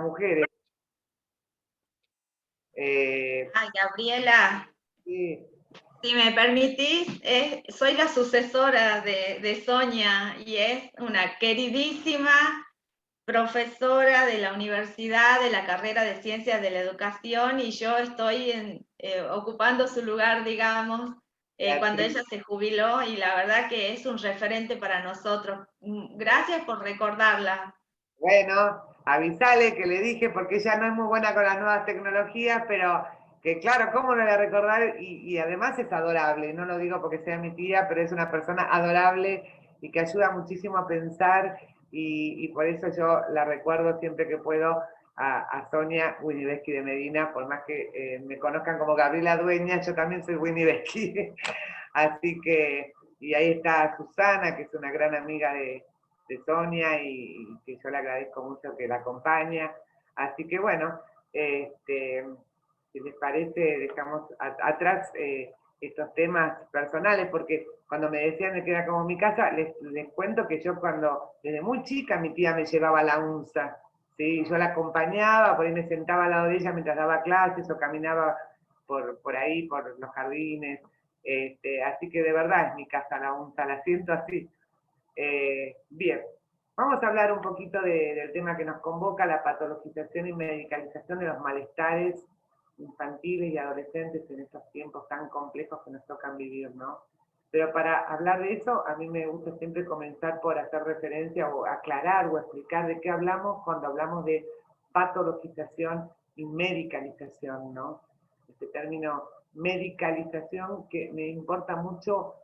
mujeres. Ay, Gabriela, Sí. si me permitís, soy la sucesora de Sonia y es una queridísima profesora de la universidad, de la carrera de Ciencias de la Educación, y yo estoy ocupando su lugar, digamos, cuando ella se jubiló, y la verdad que es un referente para nosotros. Gracias por recordarla. Bueno, avisale que le dije, porque ella no es muy buena con las nuevas tecnologías, pero que claro, ¿cómo no le voy a recordar? Y además es adorable, no lo digo porque sea mi tía, pero es una persona adorable y que ayuda muchísimo a pensar, y por eso yo la recuerdo siempre que puedo a Sonia Winiveski de Medina, por más que me conozcan como Gabriela Dueña, yo también soy Winiveski. Así que, y ahí está Susana, que es una gran amiga de Sonia y que yo le agradezco mucho que la acompaña. Así que bueno, si les parece, dejamos atrás estos temas personales, porque cuando me decían de que era como mi casa, les cuento que yo desde muy chica, mi tía me llevaba a la UNSA, ¿sí? Yo la acompañaba, por ahí me sentaba al lado de ella mientras daba clases o caminaba por ahí, por los jardines. Así que de verdad es mi casa la UNSA, la siento así. Bien, vamos a hablar un poquito del tema que nos convoca, la patologización y medicalización de los malestares infantiles y adolescentes en estos tiempos tan complejos que nos tocan vivir, ¿no? Pero para hablar de eso, a mí me gusta siempre comenzar por hacer referencia o aclarar o explicar de qué hablamos cuando hablamos de patologización y medicalización, ¿no? Este término medicalización que me importa mucho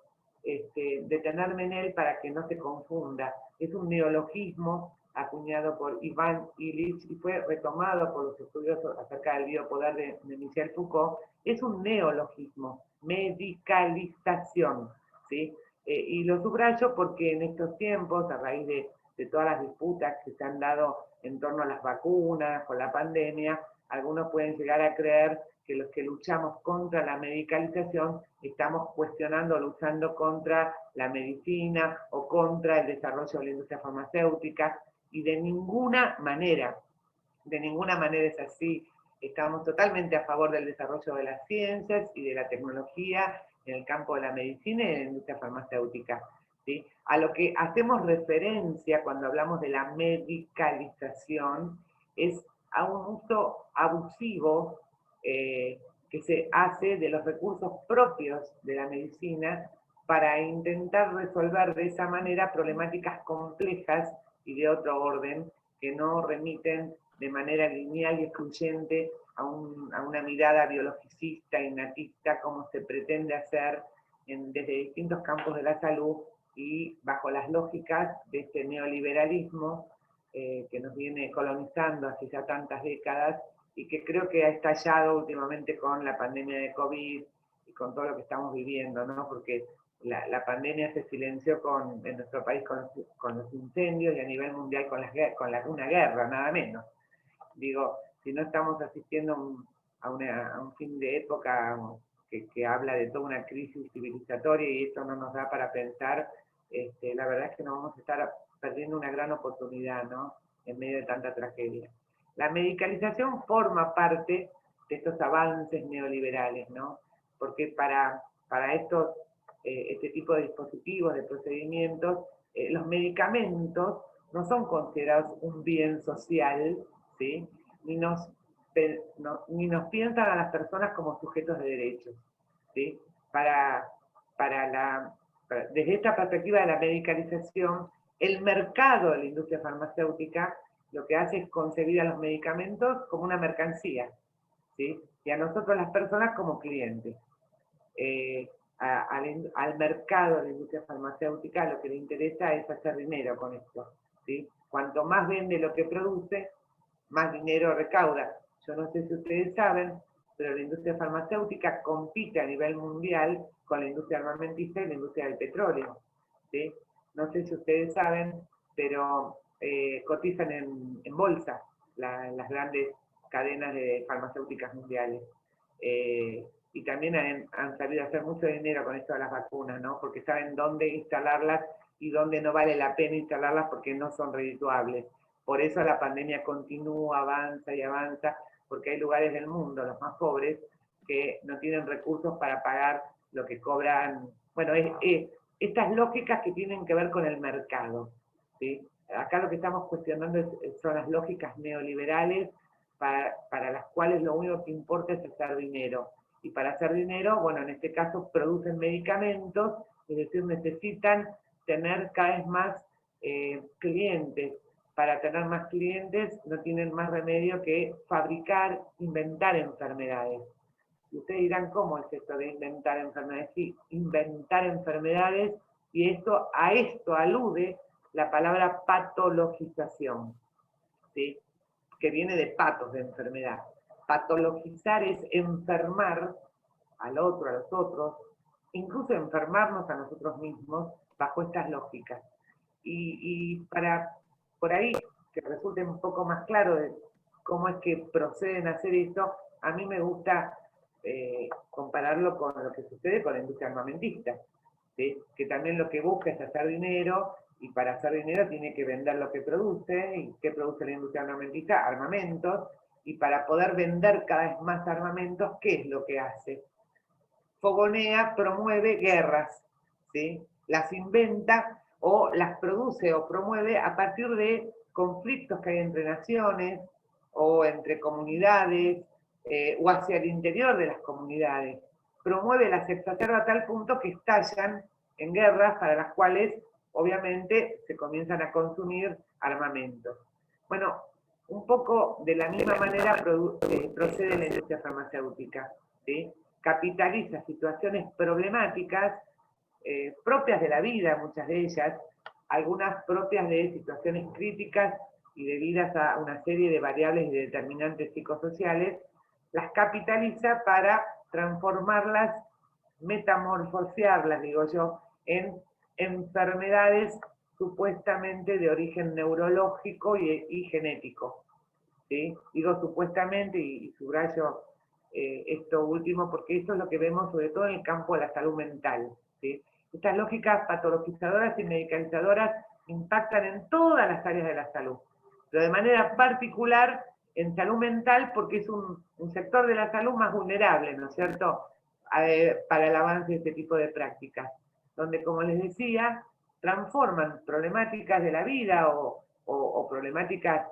detenerme en él para que no se confunda. Es un neologismo acuñado por Ivan Illich y fue retomado por los estudiosos acerca del biopoder de Michel Foucault. Es un neologismo, medicalización, ¿sí? Y lo subrayo porque en estos tiempos, a raíz de todas las disputas que se han dado en torno a las vacunas o la pandemia, algunos pueden llegar a creer que los que luchamos contra la medicalización estamos cuestionando, luchando contra la medicina o contra el desarrollo de la industria farmacéutica, y de ninguna manera es así. Estamos totalmente a favor del desarrollo de las ciencias y de la tecnología en el campo de la medicina y de la industria farmacéutica, ¿sí? A lo que hacemos referencia cuando hablamos de la medicalización es a un uso abusivo que se hace de los recursos propios de la medicina para intentar resolver de esa manera problemáticas complejas y de otro orden que no remiten de manera lineal y excluyente a una mirada biologicista y natista como se pretende hacer desde distintos campos de la salud y bajo las lógicas de este neoliberalismo que nos viene colonizando hace ya tantas décadas y que creo que ha estallado últimamente con la pandemia de COVID y con todo lo que estamos viviendo, ¿no? Porque la pandemia se silenció en nuestro país con los incendios y a nivel mundial con una guerra, nada menos. Digo, si no estamos asistiendo a un fin de época que habla de toda una crisis civilizatoria y esto no nos da para pensar, la verdad es que nos vamos a estar perdiendo una gran oportunidad, ¿no? En medio de tanta tragedia. La medicalización forma parte de estos avances neoliberales, ¿no? Porque para este tipo de dispositivos, de procedimientos, los medicamentos no son considerados un bien social, ¿sí? Ni nos piensan a las personas como sujetos de derechos, ¿sí? Para, desde esta perspectiva de la medicalización, el mercado de la industria farmacéutica lo que hace es concebir a los medicamentos como una mercancía, ¿sí? Y a nosotros las personas como clientes. Eh, al mercado de la industria farmacéutica lo que le interesa es hacer dinero con esto, ¿sí? Cuanto más vende lo que produce, más dinero recauda. Yo no sé si ustedes saben, pero la industria farmacéutica compite a nivel mundial con la industria armamentista y la industria del petróleo, ¿sí? No sé si ustedes saben, pero cotizan en bolsa las grandes cadenas de farmacéuticas mundiales. Y también han sabido hacer mucho dinero con esto de las vacunas, ¿no? Porque saben dónde instalarlas y dónde no vale la pena instalarlas porque no son redituables. por eso la pandemia continúa, avanza y avanza, porque hay lugares del mundo, los más pobres, que no tienen recursos para pagar lo que cobran. Bueno, estas lógicas que tienen que ver con el mercado, ¿sí? Acá lo que estamos cuestionando son las lógicas neoliberales para las cuales lo único que importa es hacer dinero. Y para hacer dinero, bueno, en este caso producen medicamentos, es decir, necesitan tener cada vez más clientes. Para tener más clientes no tienen más remedio que fabricar, inventar enfermedades. Y ustedes dirán, ¿cómo es esto de inventar enfermedades? Sí, inventar enfermedades, y a esto alude la palabra patologización, ¿sí? Que viene de patos, de enfermedad. Patologizar es enfermar al otro, a los otros, incluso enfermarnos a nosotros mismos bajo estas lógicas. Y para, por ahí, que resulte un poco más claro de cómo es que proceden a hacer esto, a mí me gusta compararlo con lo que sucede con la industria armamentista, ¿sí? Que también lo que busca es hacer dinero, y para hacer dinero tiene que vender lo que produce. ¿Y qué produce la industria armamentista? Armamentos. Y para poder vender cada vez más armamentos, ¿qué es lo que hace? Fogonea, promueve guerras, ¿sí? Las inventa o las produce o promueve a partir de conflictos que hay entre naciones o entre comunidades o hacia el interior de las comunidades. Promueve, las exacerba a tal punto que estallan en guerras para las cuales obviamente se comienzan a consumir armamentos. Bueno, un poco de la misma manera procede la industria farmacéutica, ¿sí? Capitaliza situaciones problemáticas propias de la vida, muchas de ellas, algunas propias de situaciones críticas y debidas a una serie de variables y determinantes psicosociales, las capitaliza para transformarlas, metamorfosearlas, digo yo, en enfermedades supuestamente de origen neurológico y genético, ¿sí? Digo supuestamente y subrayo esto último porque esto es lo que vemos sobre todo en el campo de la salud mental, ¿sí? Estas lógicas patologizadoras y medicalizadoras impactan en todas las áreas de la salud, pero de manera particular en salud mental porque es un sector de la salud más vulnerable, ¿no es cierto?, para el avance de este tipo de prácticas, donde, como les decía, transforman problemáticas de la vida o problemáticas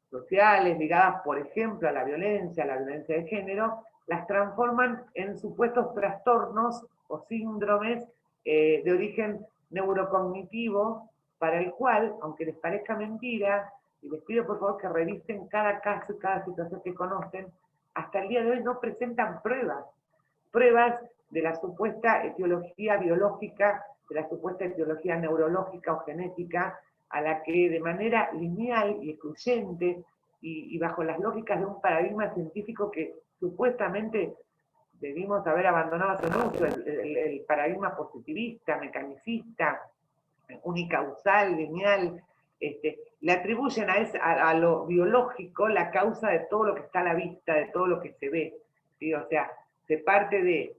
sociales ligadas, por ejemplo, a la violencia de género, las transforman en supuestos trastornos o síndromes de origen neurocognitivo, para el cual, aunque les parezca mentira, y les pido por favor que revisen cada caso y cada situación que conocen, hasta el día de hoy no presentan pruebas de la supuesta etiología biológica, de la supuesta etiología neurológica o genética, a la que de manera lineal y excluyente y bajo las lógicas de un paradigma científico que supuestamente debimos haber abandonado hace mucho, el paradigma positivista, mecanicista, unicausal, lineal, le atribuyen a lo biológico la causa de todo lo que está a la vista, de todo lo que se ve, ¿sí? O sea, se parte de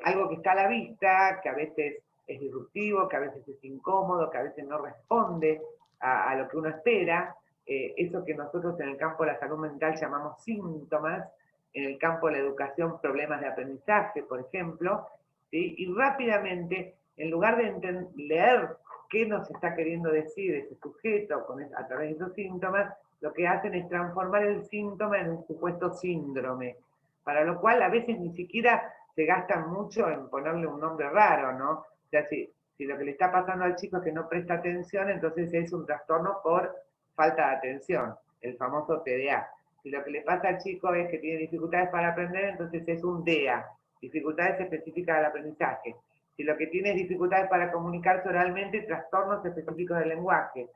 algo que está a la vista, que a veces es disruptivo, que a veces es incómodo, que a veces no responde a lo que uno espera, eso que nosotros en el campo de la salud mental llamamos síntomas, en el campo de la educación problemas de aprendizaje, por ejemplo, ¿sí? Y rápidamente, en lugar de leer qué nos está queriendo decir ese sujeto a través de esos síntomas, lo que hacen es transformar el síntoma en un supuesto síndrome, para lo cual a veces ni siquiera se gastan mucho en ponerle un nombre raro, ¿no? O sea, si lo que le está pasando al chico es que no presta atención, entonces es un trastorno por falta de atención, el famoso TDA. Si lo que le pasa al chico es que tiene dificultades para aprender, entonces es un DEA, dificultades específicas del aprendizaje. Si lo que tiene es dificultades para comunicarse oralmente, trastornos específicos del lenguaje.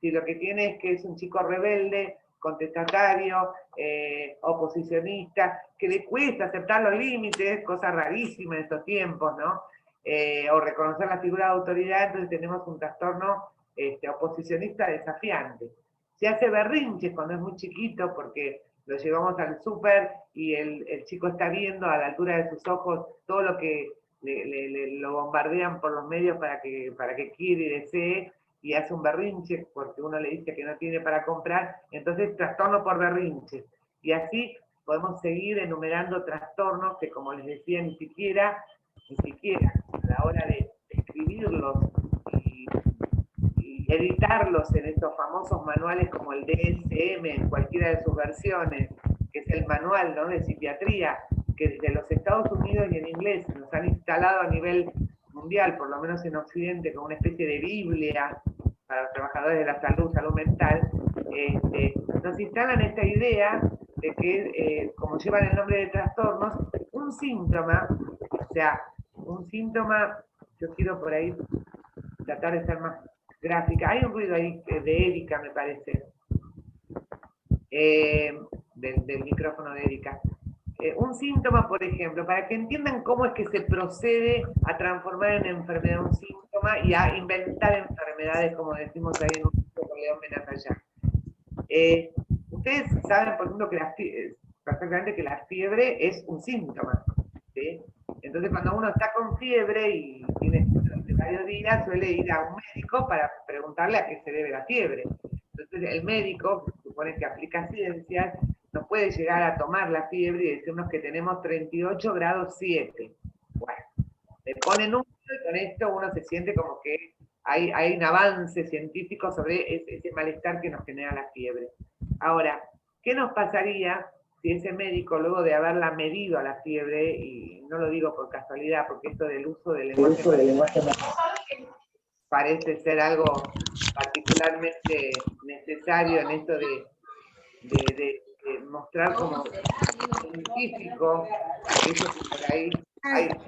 Si lo que tiene es que es un chico rebelde, contestatario, oposicionista, que le cuesta aceptar los límites, cosa rarísima en estos tiempos, ¿no? O reconocer la figura de autoridad, entonces tenemos un trastorno oposicionista desafiante. Se hace berrinches cuando es muy chiquito porque lo llevamos al súper y el chico está viendo a la altura de sus ojos todo lo que lo bombardean por los medios para que quiere y desee, y hace un berrinche porque uno le dice que no tiene para comprar, entonces trastorno por berrinche. Y así podemos seguir enumerando trastornos que, como les decía, ni siquiera a la hora de escribirlos y editarlos en estos famosos manuales como el DSM, en cualquiera de sus versiones, que es el manual, ¿no?, de psiquiatría, que desde los Estados Unidos y en inglés nos han instalado a nivel mundial, por lo menos en Occidente, como una especie de Biblia para los trabajadores de la salud, salud mental, nos instalan esta idea de que, como llevan el nombre de trastornos, un síntoma, o sea, un síntoma, yo quiero por ahí tratar de ser más gráfica, hay un ruido ahí de Erika, me parece, del micrófono de Erika. Un síntoma, por ejemplo, para que entiendan cómo es que se procede a transformar en enfermedad un síntoma y a inventar enfermedades, como decimos ahí en un sitio con León Benazayán. Ustedes saben, por ejemplo, que perfectamente que la fiebre es un síntoma, ¿sí? Entonces, cuando uno está con fiebre y tiene durante varios días, suele ir a un médico para preguntarle a qué se debe la fiebre. Entonces, el médico, que supone que aplica ciencias, nos puede llegar a tomar la fiebre y decirnos que tenemos 38 grados 7. Bueno, le ponen un y con esto uno se siente como que hay un avance científico sobre ese malestar que nos genera la fiebre. Ahora, ¿qué nos pasaría si ese médico, luego de haberla medido a la fiebre, y no lo digo por casualidad, porque esto del uso del lenguaje parece ser algo particularmente necesario en esto de mostrar como científico, aquello que por ahí...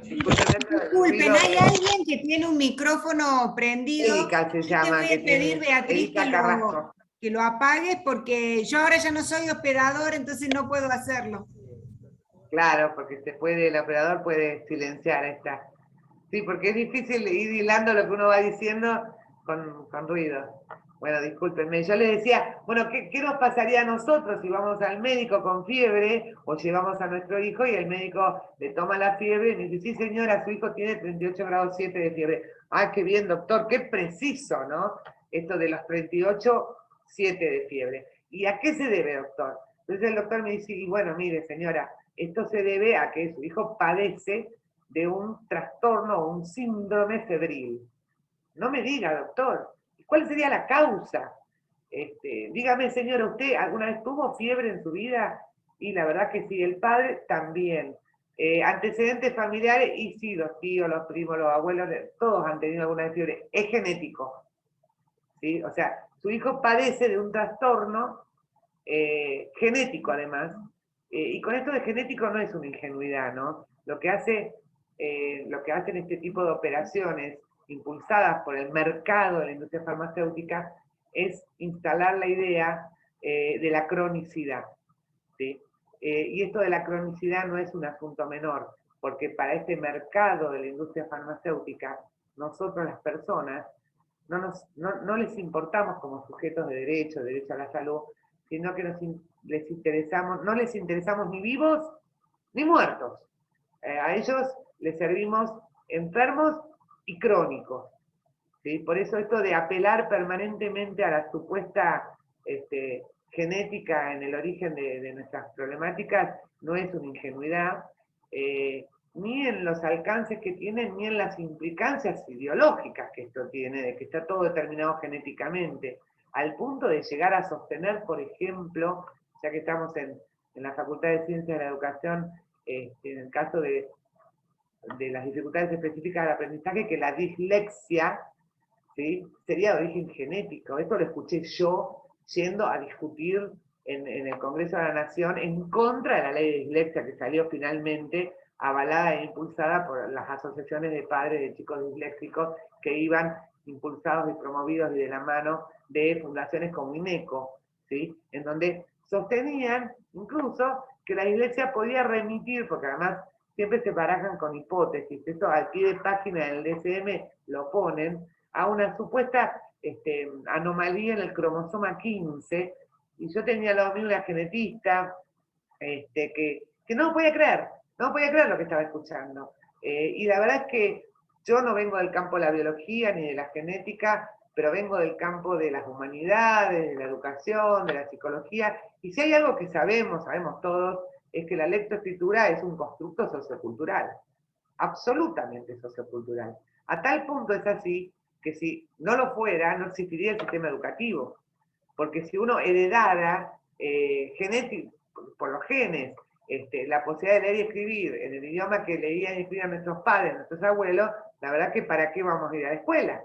Disculpen, hay alguien que tiene un micrófono prendido. Erika se llama. Te voy a pedir, Beatriz, que lo apagues, porque yo ahora ya no soy operador, entonces no puedo hacerlo. Claro, porque el operador puede silenciar esta. Sí, porque es difícil ir hilando lo que uno va diciendo con ruido. Bueno, discúlpenme, yo les decía, bueno, ¿qué nos pasaría a nosotros si vamos al médico con fiebre o llevamos a nuestro hijo y el médico le toma la fiebre y dice, sí señora, su hijo tiene 38 grados 7 de fiebre? Ah, qué bien, doctor, qué preciso, ¿no? Esto de los 38, 7 de fiebre. ¿Y a qué se debe, doctor? Entonces el doctor me dice, y bueno, mire señora, esto se debe a que su hijo padece de un trastorno o un síndrome febril. No me diga, doctor, ¿cuál sería la causa? Dígame, señora, ¿usted alguna vez tuvo fiebre en su vida? Y la verdad que sí, el padre también. Antecedentes familiares, y sí, los tíos, los primos, los abuelos, todos han tenido alguna vez fiebre. Es genético, ¿sí? O sea, su hijo padece de un trastorno genético además, y con esto de genético no es una ingenuidad, ¿no? Lo que hacen este tipo de operaciones impulsadas por el mercado de la industria farmacéutica es instalar la idea de la cronicidad, ¿sí? Y esto de la cronicidad no es un asunto menor, porque para este mercado de la industria farmacéutica, nosotros las personas no les importamos como sujetos de derecho a la salud, sino que no les interesamos ni vivos ni muertos. A ellos les servimos enfermos y crónicos, ¿sí? Por eso esto de apelar permanentemente a la supuesta genética en el origen de nuestras problemáticas no es una ingenuidad, ni en los alcances que tiene, ni en las implicancias ideológicas que esto tiene, de que está todo determinado genéticamente, al punto de llegar a sostener, por ejemplo, ya que estamos en la Facultad de Ciencias de la Educación, en el caso de las dificultades específicas del aprendizaje, que la dislexia, ¿sí?, sería de origen genético. Esto lo escuché yo yendo a discutir en el Congreso de la Nación en contra de la ley de dislexia que salió finalmente avalada e impulsada por las asociaciones de padres de chicos disléxicos que iban impulsados y promovidos y de la mano de fundaciones como INECO, ¿sí?, en donde sostenían incluso que la dislexia podía remitir, porque además siempre se barajan con hipótesis, eso al pie de página del DSM lo ponen, a una supuesta anomalía en el cromosoma 15, y yo tenía al lado mío una genetista que no podía creer lo que estaba escuchando. Y la verdad es que yo no vengo del campo de la biología ni de la genética, pero vengo del campo de las humanidades, de la educación, de la psicología, y si hay algo que sabemos todos, es que la lectoescritura es un constructo sociocultural, absolutamente sociocultural. A tal punto es así que si no lo fuera, no existiría el sistema educativo, porque si uno heredara por los genes, la posibilidad de leer y escribir en el idioma que leían y escribían nuestros padres, nuestros abuelos, la verdad que para qué vamos a ir a la escuela,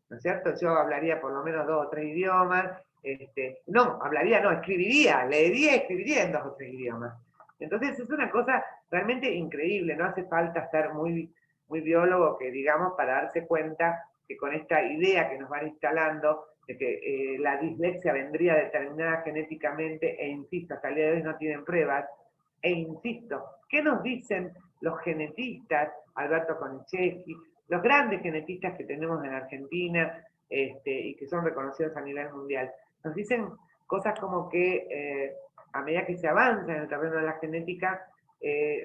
¿no es cierto? Yo hablaría por lo menos 2 o 3 idiomas, escribiría, leería y escribiría en 2 o 3 idiomas. Entonces es una cosa realmente increíble, no hace falta ser muy, muy biólogo, que digamos, para darse cuenta que con esta idea que nos van instalando, de que la dislexia vendría determinada genéticamente, e insisto, hasta el día de hoy no tienen pruebas, e insisto, ¿qué nos dicen los genetistas, Alberto Konieczewski, los grandes genetistas que tenemos en Argentina, y que son reconocidos a nivel mundial? Nos dicen cosas como que a medida que se avanza en el terreno de la genética,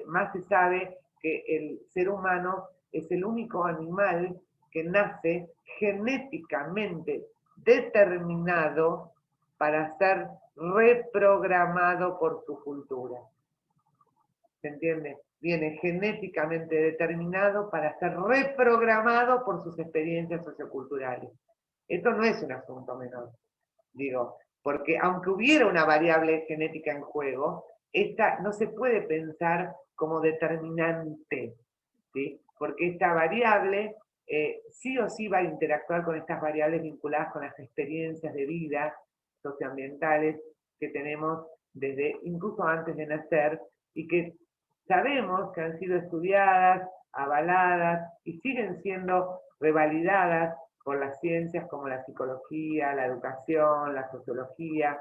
más se sabe que el ser humano es el único animal que nace genéticamente determinado para ser reprogramado por su cultura. ¿Se entiende? Viene genéticamente determinado para ser reprogramado por sus experiencias socioculturales. Esto no es un asunto menor, digo, porque aunque hubiera una variable genética en juego, esta no se puede pensar como determinante, ¿sí? Porque esta variable sí o sí va a interactuar con estas variables vinculadas con las experiencias de vida socioambientales que tenemos desde incluso antes de nacer, y que sabemos que han sido estudiadas, avaladas y siguen siendo revalidadas por las ciencias como la psicología, la educación, la sociología,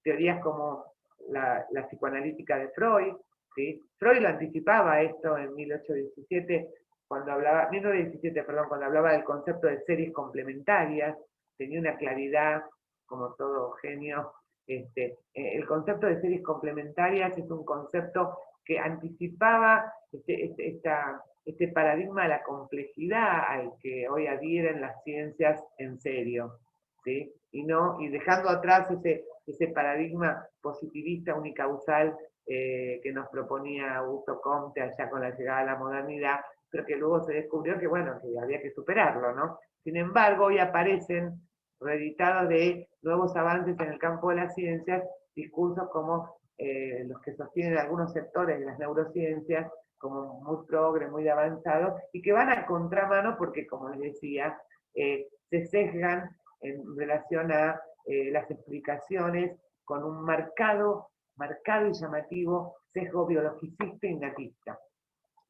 teorías como la psicoanalítica de Freud, ¿sí? Freud lo anticipaba esto en 1817, cuando hablaba, 1917, perdón, cuando hablaba del concepto de series complementarias, tenía una claridad, como todo genio. El concepto de series complementarias es un concepto que anticipaba este paradigma de la complejidad al que hoy adhieren las ciencias en serio, ¿sí? Y dejando atrás ese paradigma positivista unicausal que nos proponía Augusto Comte allá con la llegada de la modernidad, pero que luego se descubrió que, bueno, que había que superarlo, ¿no? Sin embargo, hoy aparecen, reeditados de nuevos avances en el campo de las ciencias, discursos como los que sostienen algunos sectores de las neurociencias, como muy progre, muy avanzados, y que van a contramano porque, como les decía, se sesgan en relación a las explicaciones con un marcado y llamativo sesgo biologicista e innatista.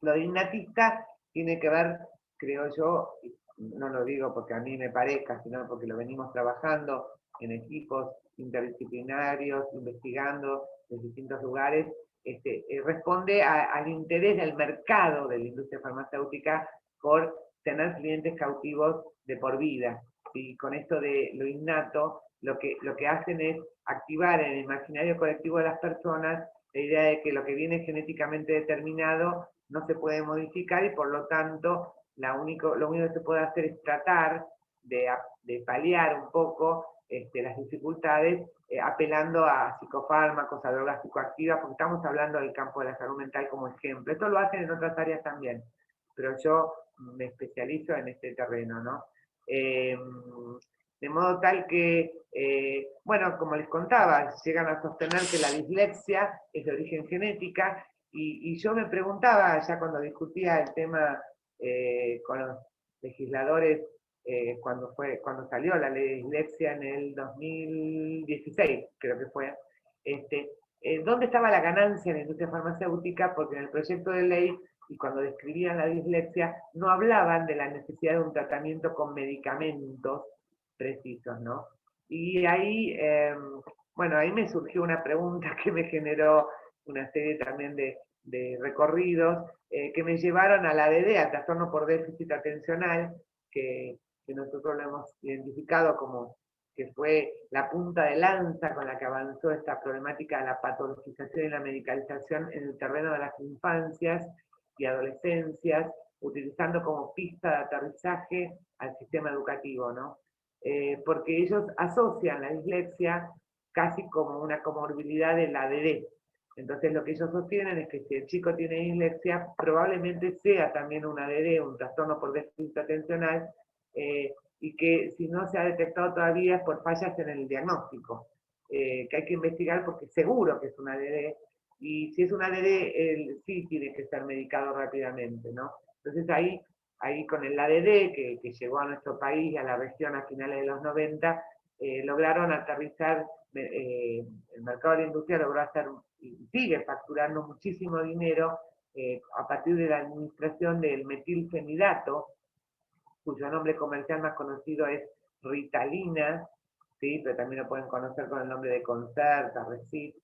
Lo de innatista tiene que ver, creo yo, no lo digo porque a mí me parezca, sino porque lo venimos trabajando en equipos interdisciplinarios, investigando en distintos lugares, responde al interés del mercado de la industria farmacéutica por tener clientes cautivos de por vida. Y con esto de lo innato, lo que hacen es activar en el imaginario colectivo de las personas la idea de que lo que viene genéticamente determinado no se puede modificar, y por lo tanto lo único que se puede hacer es tratar de paliar un poco las dificultades apelando a psicofármacos, a drogas psicoactivas, porque estamos hablando del campo de la salud mental como ejemplo. Esto lo hacen en otras áreas también, pero yo me especializo en este terreno, ¿no? De modo tal que, bueno, como les contaba, llegan a sostener que la dislexia es de origen genética, y yo me preguntaba, ya cuando discutía el tema con los legisladores, cuando salió la ley de dislexia en el 2016, creo que fue, ¿dónde estaba la ganancia en la industria farmacéutica? Porque en el proyecto de ley, y cuando describían la dislexia, no hablaban de la necesidad de un tratamiento con medicamentos precisos, ¿no? Y ahí, bueno, ahí me surgió una pregunta que me generó una serie también de recorridos que me llevaron a la ADD, al trastorno por déficit atencional, que nosotros lo hemos identificado como que fue la punta de lanza con la que avanzó esta problemática de la patologización y la medicalización en el terreno de las infancias y adolescencias, utilizando como pista de aterrizaje al sistema educativo, ¿no? porque ellos asocian la dislexia casi como una comorbilidad del ADD. Entonces lo que ellos sostienen es que si el chico tiene dislexia, probablemente sea también un ADD, un trastorno por déficit atencional, y que si no se ha detectado todavía es por fallas en el diagnóstico, que hay que investigar porque seguro que es un ADD, y si es un ADD, él sí tiene que ser medicado rápidamente, ¿no? Entonces ahí con el ADD, que llegó a nuestro país y a la región a finales de los 90, lograron aterrizar, el mercado de la industria logró hacer, y sigue facturando muchísimo dinero a partir de la administración del metilfenidato, cuyo nombre comercial más conocido es Ritalina, ¿sí? Pero también lo pueden conocer con el nombre de Concerta, Recip.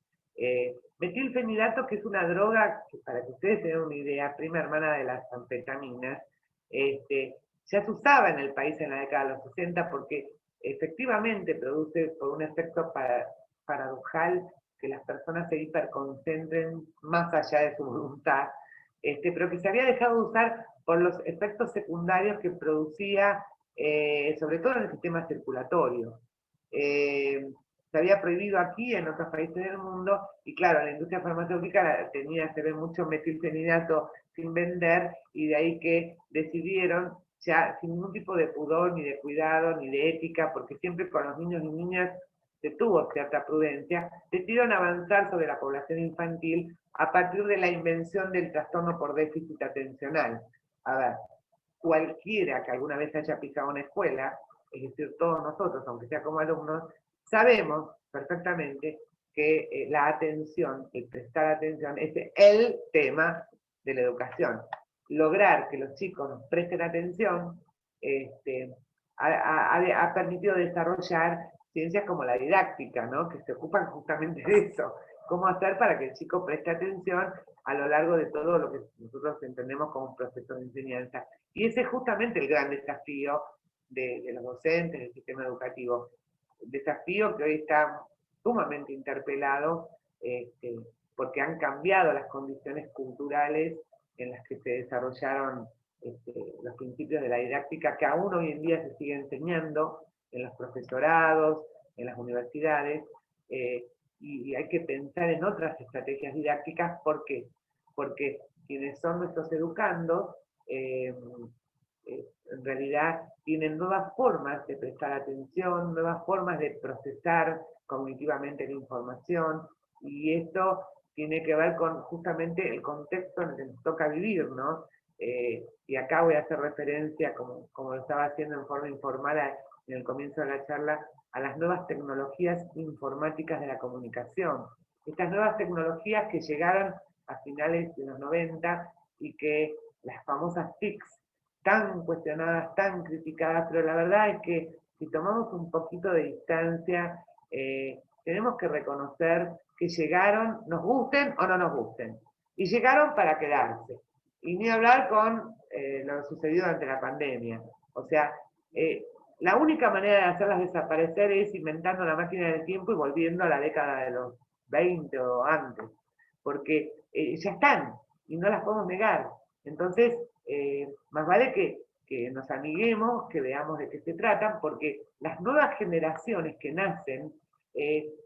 Metilfenidato, que es una droga que, para que ustedes tengan una idea, prima hermana de las anfetaminas, ya se usaba en el país en la década de los 60 porque efectivamente produce por un efecto paradojal que las personas se hiperconcentren más allá de su voluntad, pero que se había dejado de usar por los efectos secundarios que producía, sobre todo en el sistema circulatorio. Se había prohibido aquí, en otros países del mundo, y claro, la industria farmacéutica se ve mucho metilfenidato sin vender, y de ahí que decidieron, ya sin ningún tipo de pudor, ni de cuidado, ni de ética, porque siempre con los niños y niñas se tuvo cierta prudencia, decidieron avanzar sobre la población infantil a partir de la invención del trastorno por déficit atencional. A ver, cualquiera que alguna vez haya pisado una escuela, es decir, todos nosotros, aunque sea como alumnos, sabemos perfectamente que la atención, el prestar atención, es el tema de la educación. Lograr que los chicos nos presten atención ha permitido desarrollar ciencias como la didáctica, ¿no? Que se ocupan justamente de eso. Cómo hacer para que el chico preste atención a lo largo de todo lo que nosotros entendemos como un proceso de enseñanza. Y ese es justamente el gran desafío de los docentes, del sistema educativo. El desafío que hoy está sumamente interpelado, porque han cambiado las condiciones culturales en las que se desarrollaron los principios de la didáctica, que aún hoy en día se sigue enseñando en los profesorados, en las universidades, y hay que pensar en otras estrategias didácticas. ¿Por qué? Porque quienes son nuestros educandos, en realidad tienen nuevas formas de prestar atención, nuevas formas de procesar cognitivamente la información, y esto tiene que ver con justamente el contexto en el que nos toca vivir, ¿no? Y acá voy a hacer referencia, como lo estaba haciendo en forma informal en el comienzo de la charla, a las nuevas tecnologías informáticas de la comunicación. Estas nuevas tecnologías que llegaron a finales de los 90 y que las famosas TICs, tan cuestionadas, tan criticadas, pero la verdad es que si tomamos un poquito de distancia, tenemos que reconocer que llegaron, nos gusten o no nos gusten, y llegaron para quedarse. Y ni hablar con lo sucedido ante la pandemia. O sea, la única manera de hacerlas desaparecer es inventando la máquina del tiempo y volviendo a la década de los 20 o antes, porque ya están y no las podemos negar. Entonces, más vale que nos amiguemos, que veamos de qué se tratan, porque las nuevas generaciones que nacen,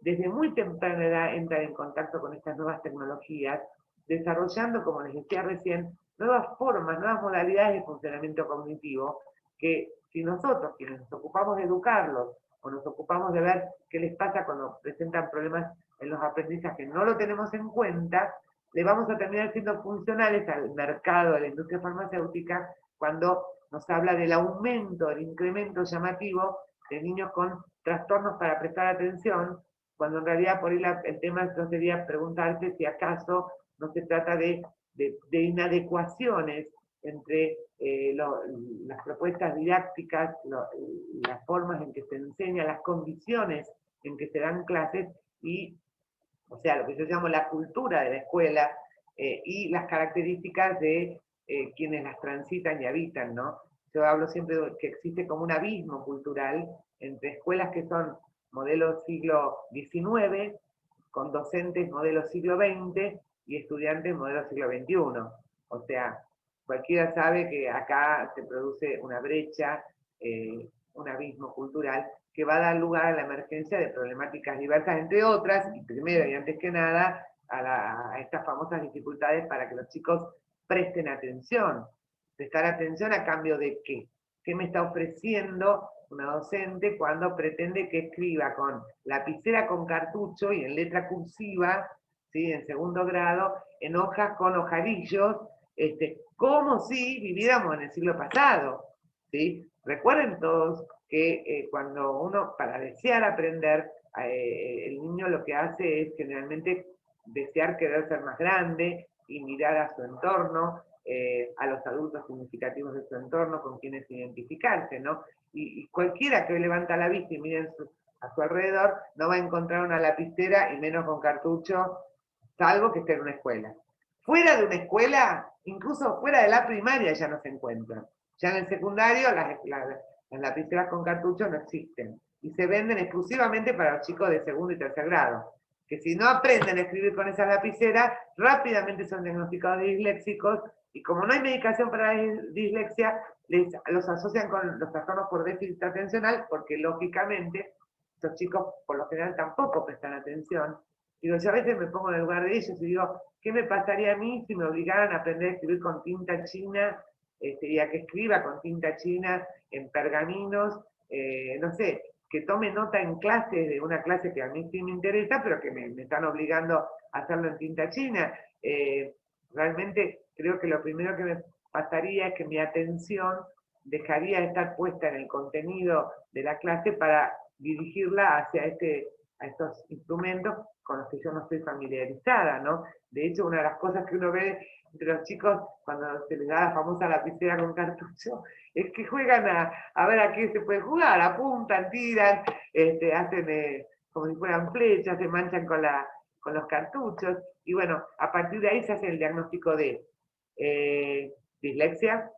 desde muy temprana edad entran en contacto con estas nuevas tecnologías, desarrollando, como les decía recién, nuevas formas, nuevas modalidades de funcionamiento cognitivo, que si nosotros, quienes nos ocupamos de educarlos, o nos ocupamos de ver qué les pasa cuando presentan problemas en los aprendizajes, no lo tenemos en cuenta, le vamos a terminar siendo funcionales al mercado de la industria farmacéutica cuando nos habla del aumento, del incremento llamativo de niños con trastornos para prestar atención, cuando en realidad por ahí el tema sería preguntarse si acaso no se trata de inadecuaciones entre las propuestas didácticas, las formas en que se enseña, las condiciones en que se dan clases y, o sea, lo que yo llamo la cultura de la escuela y las características de quienes las transitan y habitan, ¿no? Yo hablo siempre de que existe como un abismo cultural entre escuelas que son modelo siglo XIX, con docentes modelo siglo XX y estudiantes modelo siglo XXI. O sea, cualquiera sabe que acá se produce una brecha un abismo cultural que va a dar lugar a la emergencia de problemáticas diversas, entre otras, y primero y antes que nada, a estas famosas dificultades para que los chicos presten atención. Prestar atención a cambio de qué. ¿Qué me está ofreciendo una docente cuando pretende que escriba con lapicera con cartucho y en letra cursiva, ¿sí? En segundo grado, en hojas con ojarillos, como si viviéramos en el siglo pasado, ¿sí? Recuerden todos que cuando uno, para desear aprender, el niño lo que hace es generalmente desear querer ser más grande y mirar a su entorno, a los adultos significativos de su entorno con quienes identificarse, ¿no? Y cualquiera que levanta la vista y mire a su alrededor no va a encontrar una lapicera y menos con cartucho, salvo que esté en una escuela. Fuera de una escuela, incluso fuera de la primaria ya no se encuentran. Ya en el secundario las lapiceras con cartucho no existen y se venden exclusivamente para los chicos de segundo y tercer grado, que si no aprenden a escribir con esas lapiceras, rápidamente son diagnosticados disléxicos y como no hay medicación para la dislexia, los asocian con los trastornos por déficit atencional porque lógicamente estos chicos por lo general tampoco prestan atención. Digo, yo a veces me pongo en el lugar de ellos y digo, ¿qué me pasaría a mí si me obligaran a aprender a escribir con tinta china y a que escriba con tinta china en pergaminos? No sé, que tome nota en clase de una clase que a mí sí me interesa, pero que me están obligando a hacerlo en tinta china. Realmente creo que lo primero que me pasaría es que mi atención dejaría de estar puesta en el contenido de la clase para dirigirla hacia a estos instrumentos con los que yo no estoy familiarizada, ¿no? De hecho, una de las cosas que uno ve entre los chicos cuando se les da la famosa lapicera con cartucho es que juegan a ver a qué se puede jugar, apuntan, tiran, hacen como si fueran flechas, se manchan con los cartuchos, y bueno, a partir de ahí se hace el diagnóstico de dislexia,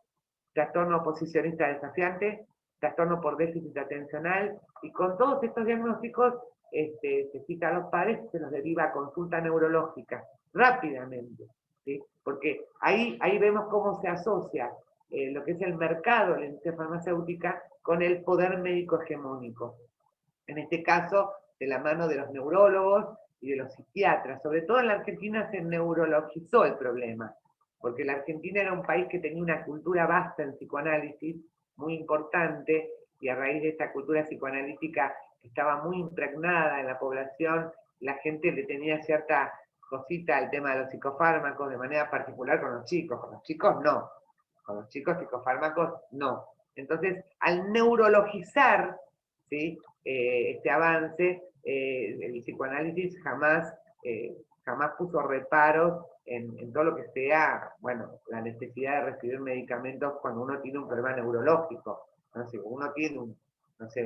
trastorno oposicionista desafiante, trastorno por déficit atencional, y con todos estos diagnósticos se cita a los padres y se los deriva a consulta neurológica rápidamente, ¿sí? Porque ahí vemos cómo se asocia lo que es el mercado de la industria farmacéutica con el poder médico hegemónico. En este caso, de la mano de los neurólogos y de los psiquiatras. Sobre todo en la Argentina se neurologizó el problema, porque la Argentina era un país que tenía una cultura vasta en psicoanálisis, muy importante, y a raíz de esta cultura psicoanalítica que estaba muy impregnada en la población, la gente le tenía cierta cosita al tema de los psicofármacos, de manera particular con los chicos no, con los chicos psicofármacos no. Entonces, al neurologizar, ¿sí? Este avance, el psicoanálisis jamás puso reparos en todo lo que sea, bueno, la necesidad de recibir medicamentos cuando uno tiene un problema neurológico. ¿No? Si uno tiene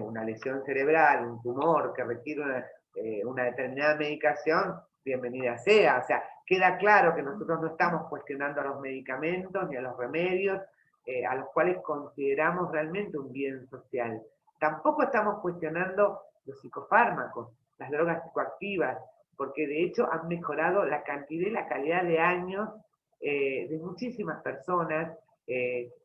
una lesión cerebral, un tumor que requiere una determinada medicación, bienvenida sea. O sea, queda claro que nosotros no estamos cuestionando a los medicamentos ni a los remedios, a los cuales consideramos realmente un bien social. Tampoco estamos cuestionando los psicofármacos, las drogas psicoactivas, porque de hecho han mejorado la cantidad y la calidad de años de muchísimas personas,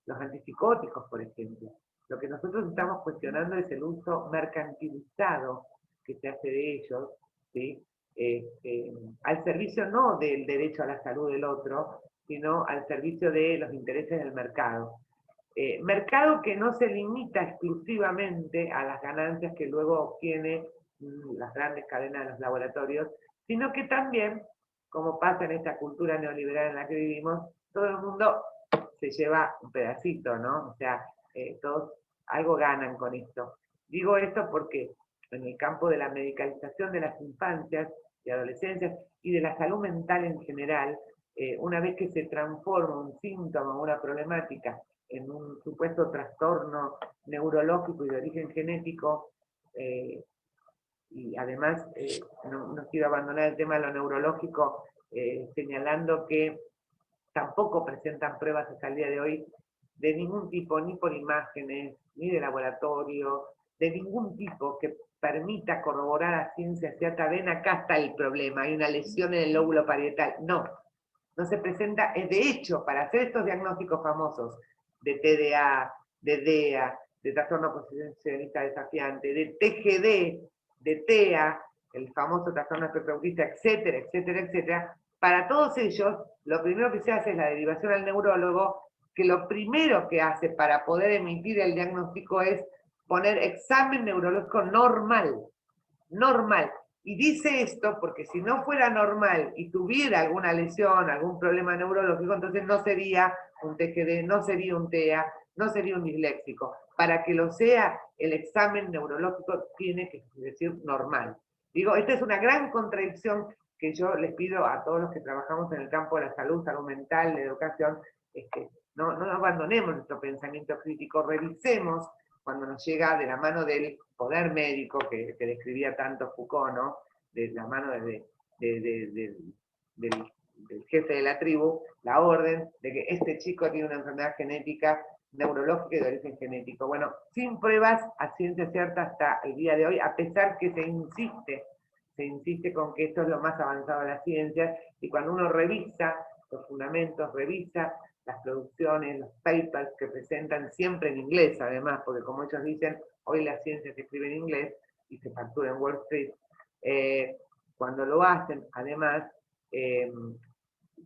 los antipsicóticos, por ejemplo. Lo que nosotros estamos cuestionando es el uso mercantilizado que se hace de ellos, ¿sí? Al servicio no del derecho a la salud del otro, sino al servicio de los intereses del mercado. Mercado que no se limita exclusivamente a las ganancias que luego obtiene las grandes cadenas de los laboratorios, sino que también, como pasa en esta cultura neoliberal en la que vivimos, todo el mundo se lleva un pedacito, ¿no? O sea, todos algo ganan con esto. Digo esto porque en el campo de la medicalización de las infancias y adolescencias y de la salud mental en general, una vez que se transforma un síntoma o una problemática en un supuesto trastorno neurológico y de origen genético, y además no quiero abandonar el tema de lo neurológico, señalando que tampoco presentan pruebas hasta el día de hoy de ningún tipo, ni por imágenes, ni de laboratorio, de ningún tipo que permita corroborar a ciencia cierta, ven acá está el problema, hay una lesión en el lóbulo parietal. No se presenta. De hecho, para hacer estos diagnósticos famosos de TDA, de DEA, de trastorno posicionista desafiante, de TGD, de TEA, el famoso trastorno espectro autista, etcétera, etcétera, etcétera. Para todos ellos, lo primero que se hace es la derivación al neurólogo, que lo primero que hace para poder emitir el diagnóstico es poner examen neurológico normal, normal. Y dice esto porque si no fuera normal y tuviera alguna lesión, algún problema neurológico, entonces no sería un TGD, no sería un TEA, no sería un disléxico. Para que lo sea, el examen neurológico tiene que decir normal. Digo, esta es una gran contradicción que yo les pido a todos los que trabajamos en el campo de la salud, salud mental, de educación, no abandonemos nuestro pensamiento crítico, revisemos cuando nos llega de la mano del poder médico que describía tanto Foucault, ¿no? De la mano del jefe de la tribu, la orden de que este chico tiene una enfermedad genética, neurológica y de origen genético. Bueno, sin pruebas a ciencia cierta hasta el día de hoy, a pesar que se insiste con que esto es lo más avanzado de la ciencia, y cuando uno revisa los fundamentos, revisa las producciones, los papers que presentan siempre en inglés, además, porque como ellos dicen, hoy la ciencia se escribe en inglés y se factura en Wall Street. Cuando lo hacen, además,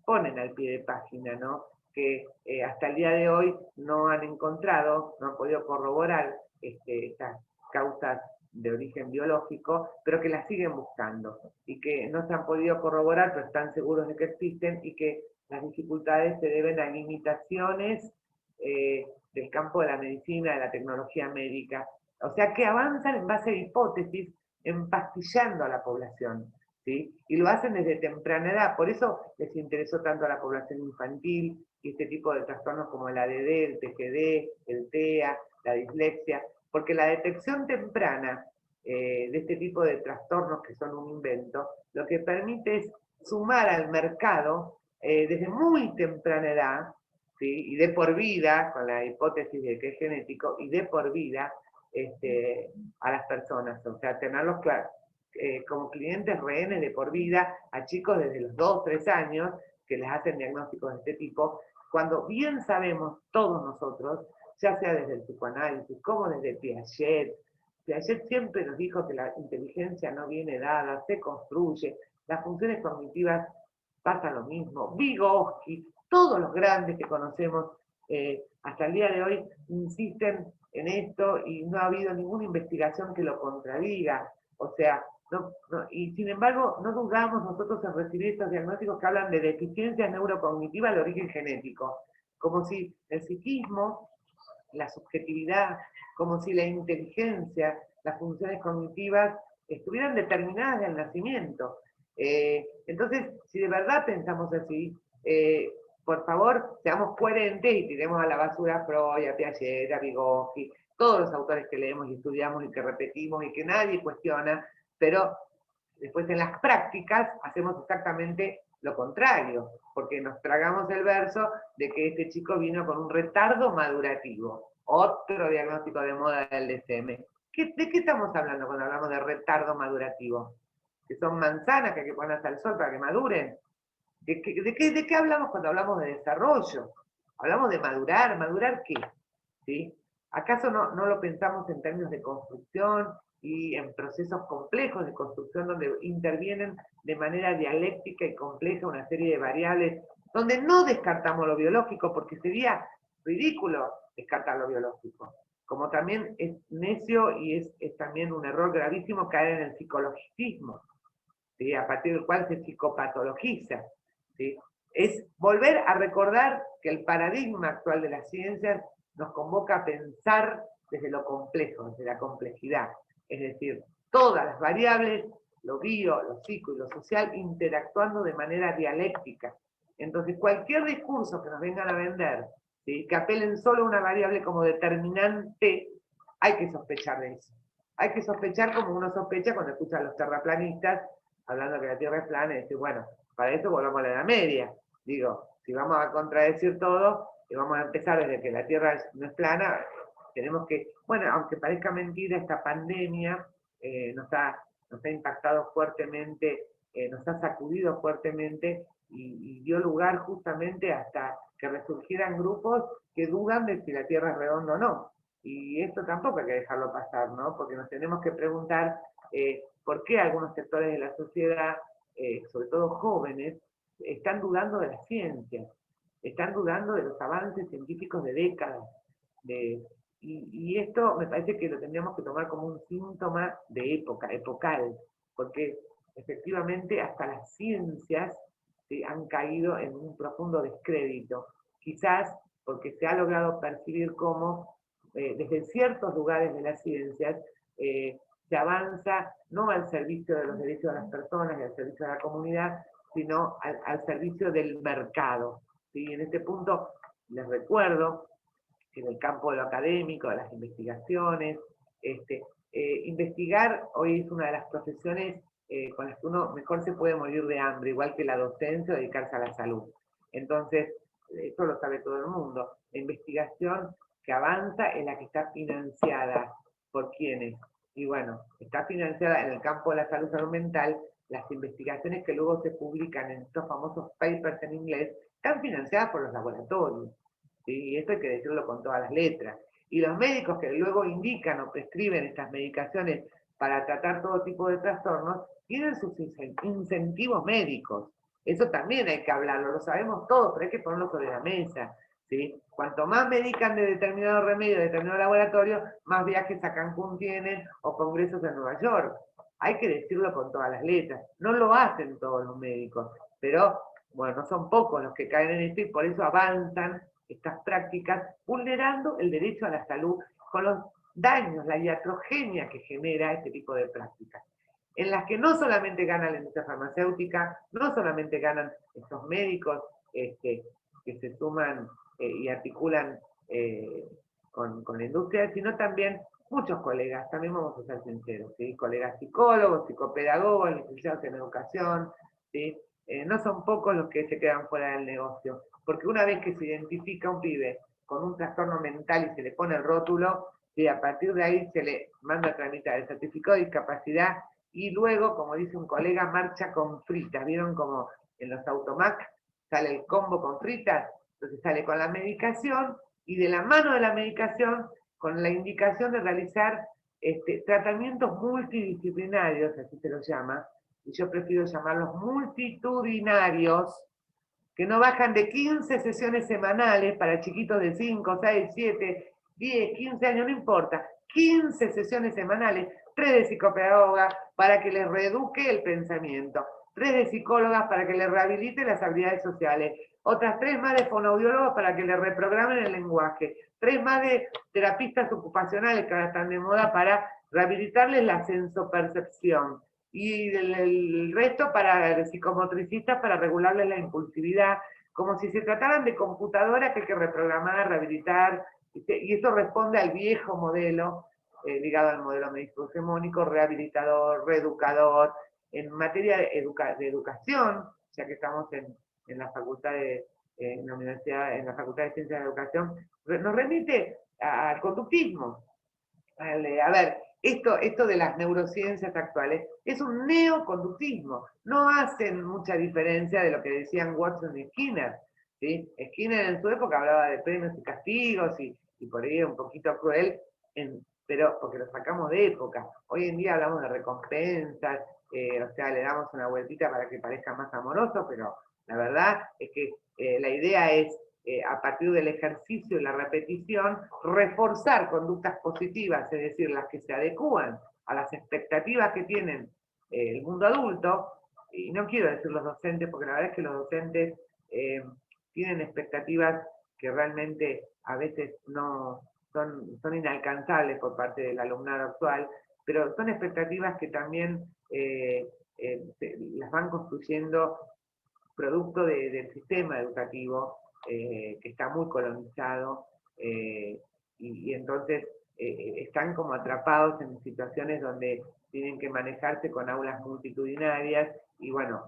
ponen al pie de página, ¿no? Que hasta el día de hoy no han encontrado, no han podido corroborar estas causas de origen biológico, pero que las siguen buscando y que no se han podido corroborar, pero están seguros de que existen y que las dificultades se deben a limitaciones del campo de la medicina, de la tecnología médica. O sea, que avanzan en base a hipótesis, empastillando a la población, ¿sí? Y lo hacen desde temprana edad. Por eso les interesó tanto a la población infantil y este tipo de trastornos como el ADD, el TGD, el TEA, la dislexia, porque la detección temprana de este tipo de trastornos que son un invento, lo que permite es sumar al mercado desde muy temprana edad, ¿sí? Y de por vida, con la hipótesis de que es genético, y de por vida a las personas, o sea, tenerlos como clientes rehenes de por vida a chicos desde los 2, 3 años que les hacen diagnósticos de este tipo, cuando bien sabemos todos nosotros, ya sea desde el psicoanálisis como desde Piaget. Piaget siempre nos dijo que la inteligencia no viene dada, se construye, las funciones cognitivas pasa lo mismo. Vygotsky, todos los grandes que conocemos hasta el día de hoy insisten en esto y no ha habido ninguna investigación que lo contradiga. O sea, y sin embargo no dudamos nosotros en recibir estos diagnósticos que hablan de deficiencias neurocognitivas de origen genético, como si el psiquismo, la subjetividad, como si la inteligencia, las funciones cognitivas estuvieran determinadas del nacimiento. Entonces, si de verdad pensamos así, por favor, seamos coherentes y tiremos a la basura a Freud, a Piaget, a Vygotsky, todos los autores que leemos y estudiamos y que repetimos y que nadie cuestiona, pero después en las prácticas hacemos exactamente lo contrario, porque nos tragamos el verso de que este chico vino con un retardo madurativo, otro diagnóstico de moda del DSM. ¿De qué estamos hablando cuando hablamos de retardo madurativo? ¿Que son manzanas que hay que ponerse al sol para que maduren? ¿De qué hablamos cuando hablamos de desarrollo? Hablamos de madurar. ¿Madurar qué? ¿Sí? ¿Acaso no lo pensamos en términos de construcción y en procesos complejos de construcción donde intervienen de manera dialéctica y compleja una serie de variables, donde no descartamos lo biológico, porque sería ridículo descartar lo biológico? Como también es necio y es también un error gravísimo caer en el psicologicismo, ¿sí? A partir del cual se psicopatologiza, ¿sí? Es volver a recordar que el paradigma actual de las ciencias nos convoca a pensar desde lo complejo, desde la complejidad. Es decir, todas las variables, lo bio, lo psico y lo social, interactuando de manera dialéctica. Entonces, cualquier discurso que nos vengan a vender, ¿sí?, que apelen solo a una variable como determinante, hay que sospechar de eso. Hay que sospechar como uno sospecha cuando escucha a los terraplanistas hablando que la Tierra es plana y decir, bueno, para eso volvamos a la Edad Media. Digo, si vamos a contradecir todo, y vamos a empezar desde que la Tierra no es plana, tenemos que, bueno, aunque parezca mentira, esta pandemia nos ha impactado fuertemente, nos ha sacudido fuertemente y dio lugar justamente hasta que resurgieran grupos que dudan de si la Tierra es redonda o no. Y esto tampoco hay que dejarlo pasar, ¿no? Porque nos tenemos que preguntar por qué algunos sectores de la sociedad, sobre todo jóvenes, están dudando de la ciencia, están dudando de los avances científicos de décadas. Y esto me parece que lo tendríamos que tomar como un síntoma de época, epocal, porque efectivamente hasta las ciencias han caído en un profundo descrédito, quizás porque se ha logrado percibir cómo desde ciertos lugares de las ciencias se avanza no al servicio de los derechos de las personas y al servicio de la comunidad, sino al servicio del mercado. ¿Sí? En este punto les recuerdo que en el campo de lo académico, de las investigaciones, investigar hoy es una de las profesiones con las que uno mejor se puede morir de hambre, igual que la docencia o dedicarse a la salud. Entonces, eso lo sabe todo el mundo. La investigación que avanza es la que está financiada por quienes. Y bueno, está financiada en el campo de la salud mental. Las investigaciones que luego se publican en estos famosos papers en inglés están financiadas por los laboratorios. ¿Sí? Y esto hay que decirlo con todas las letras. Y los médicos que luego indican o prescriben estas medicaciones para tratar todo tipo de trastornos, tienen sus incentivos médicos. Eso también hay que hablarlo, lo sabemos todos, pero hay que ponerlo sobre la mesa. ¿Sí? Cuanto más medican de determinado remedio, de determinado laboratorio, más viajes a Cancún tienen o congresos en Nueva York. Hay que decirlo con todas las letras. No lo hacen todos los médicos, pero bueno, no son pocos los que caen en esto y por eso avanzan estas prácticas, vulnerando el derecho a la salud con los daños, la iatrogenia que genera este tipo de prácticas, en las que no solamente gana la industria farmacéutica, no solamente ganan estos médicos que se suman y articulan con la industria, sino también muchos colegas, también vamos a ser sinceros, ¿sí? Colegas psicólogos, psicopedagogos, licenciados en educación, ¿sí? No son pocos los que se quedan fuera del negocio, porque una vez que se identifica un pibe con un trastorno mental y se le pone el rótulo, y a partir de ahí se le manda a tramitar el certificado de discapacidad y luego, como dice un colega, marcha con fritas. ¿Vieron como en los automac sale el combo con fritas? Entonces sale con la medicación y de la mano de la medicación con la indicación de realizar tratamientos multidisciplinarios, así se los llama, y yo prefiero llamarlos multitudinarios, que no bajan de 15 sesiones semanales para chiquitos de 5, 6, 7, 10, 15 años, no importa, 15 sesiones semanales, 3 de psicopedagoga para que les reeduque el pensamiento, 3 de psicólogas para que les rehabilite las habilidades sociales, otras 3 más de fonoaudiólogos para que les reprogramen el lenguaje, 3 más de terapistas ocupacionales que ahora están de moda para rehabilitarles la sensopercepción, y el resto para psicomotricistas para regularles la impulsividad, como si se trataran de computadoras que hay que reprogramar, rehabilitar, y eso responde al viejo modelo, ligado al modelo médico hegemónico, rehabilitador, reeducador, en materia de educación, ya que estamos en la facultad en la universidad, en la Facultad de Ciencias de Educación, nos remite al conductismo. A ver, esto de las neurociencias actuales es un neoconductismo. No hacen mucha diferencia de lo que decían Watson y Skinner. ¿Sí? Skinner en su época hablaba de premios y castigos y por ahí era un poquito cruel, pero porque lo sacamos de época. Hoy en día hablamos de recompensas, o sea, le damos una vueltita para que parezca más amoroso, pero la verdad es que la idea es a partir del ejercicio y la repetición, reforzar conductas positivas, es decir, las que se adecúan a las expectativas que tienen el mundo adulto, y no quiero decir los docentes, porque la verdad es que los docentes tienen expectativas que realmente a veces no son inalcanzables por parte del alumnado actual, pero son expectativas que también las van construyendo producto del sistema educativo, que está muy colonizado, y entonces están como atrapados en situaciones donde tienen que manejarse con aulas multitudinarias, y bueno,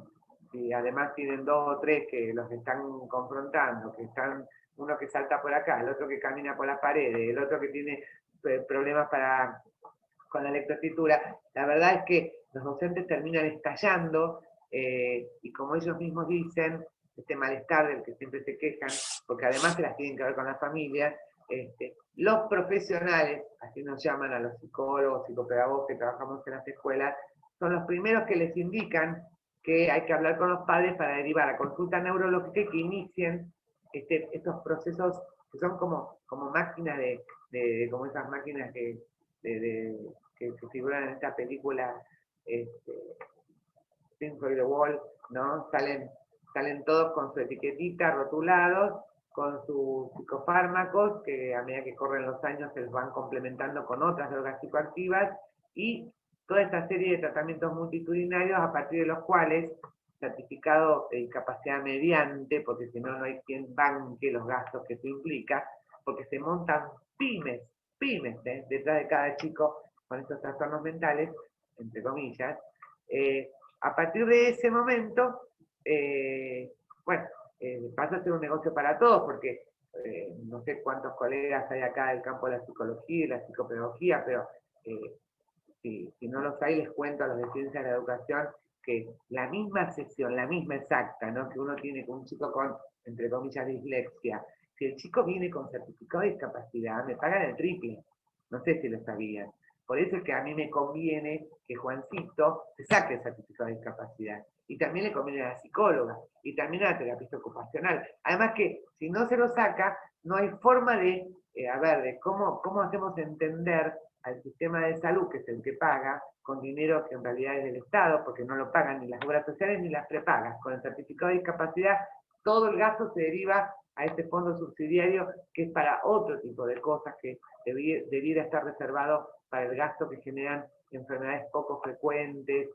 si además tienen 2 o 3 que los están confrontando, que están uno que salta por acá, el otro que camina por las paredes, el otro que tiene problemas con la lectoescritura, la verdad es que los docentes terminan estallando, y como ellos mismos dicen, este malestar del que siempre se quejan, porque además se las tienen que ver con las familias, Los profesionales, así nos llaman a los psicólogos, psicopedagogos que trabajamos en las escuelas, son los primeros que les indican que hay que hablar con los padres para derivar a consulta neurológica y que inicien estos procesos que son como máquinas como esas máquinas que figuran en esta película Think the Wall, ¿no? Salen todos con su etiquetita, rotulados, con sus psicofármacos, que a medida que corren los años se los van complementando con otras drogas psicoactivas, y toda esta serie de tratamientos multitudinarios a partir de los cuales, certificado de discapacidad mediante, porque si no, no hay quien banque los gastos que eso implica, porque se montan pymes detrás de cada chico con estos trastornos mentales, entre comillas. A partir de ese momento, pasa a ser un negocio para todos, porque no sé cuántos colegas hay acá del campo de la psicología y la psicopedagogía, pero si no los hay, les cuento a los de ciencia de la educación que la misma sesión, la misma exacta, ¿no? Que uno tiene con un chico con, entre comillas, dislexia, si el chico viene con certificado de discapacidad, me pagan el triple. No sé si lo sabían. Por eso es que a mí me conviene que Juancito se saque el certificado de discapacidad. Y también le conviene a la psicóloga, y también a la terapista ocupacional. Además que si no se lo saca, no hay forma de cómo hacemos entender al sistema de salud, que es el que paga, con dinero que en realidad es del Estado, porque no lo pagan ni las obras sociales ni las prepagas. Con el certificado de discapacidad, todo el gasto se deriva a este fondo subsidiario, que es para otro tipo de cosas que debiera estar reservado para el gasto que generan enfermedades poco frecuentes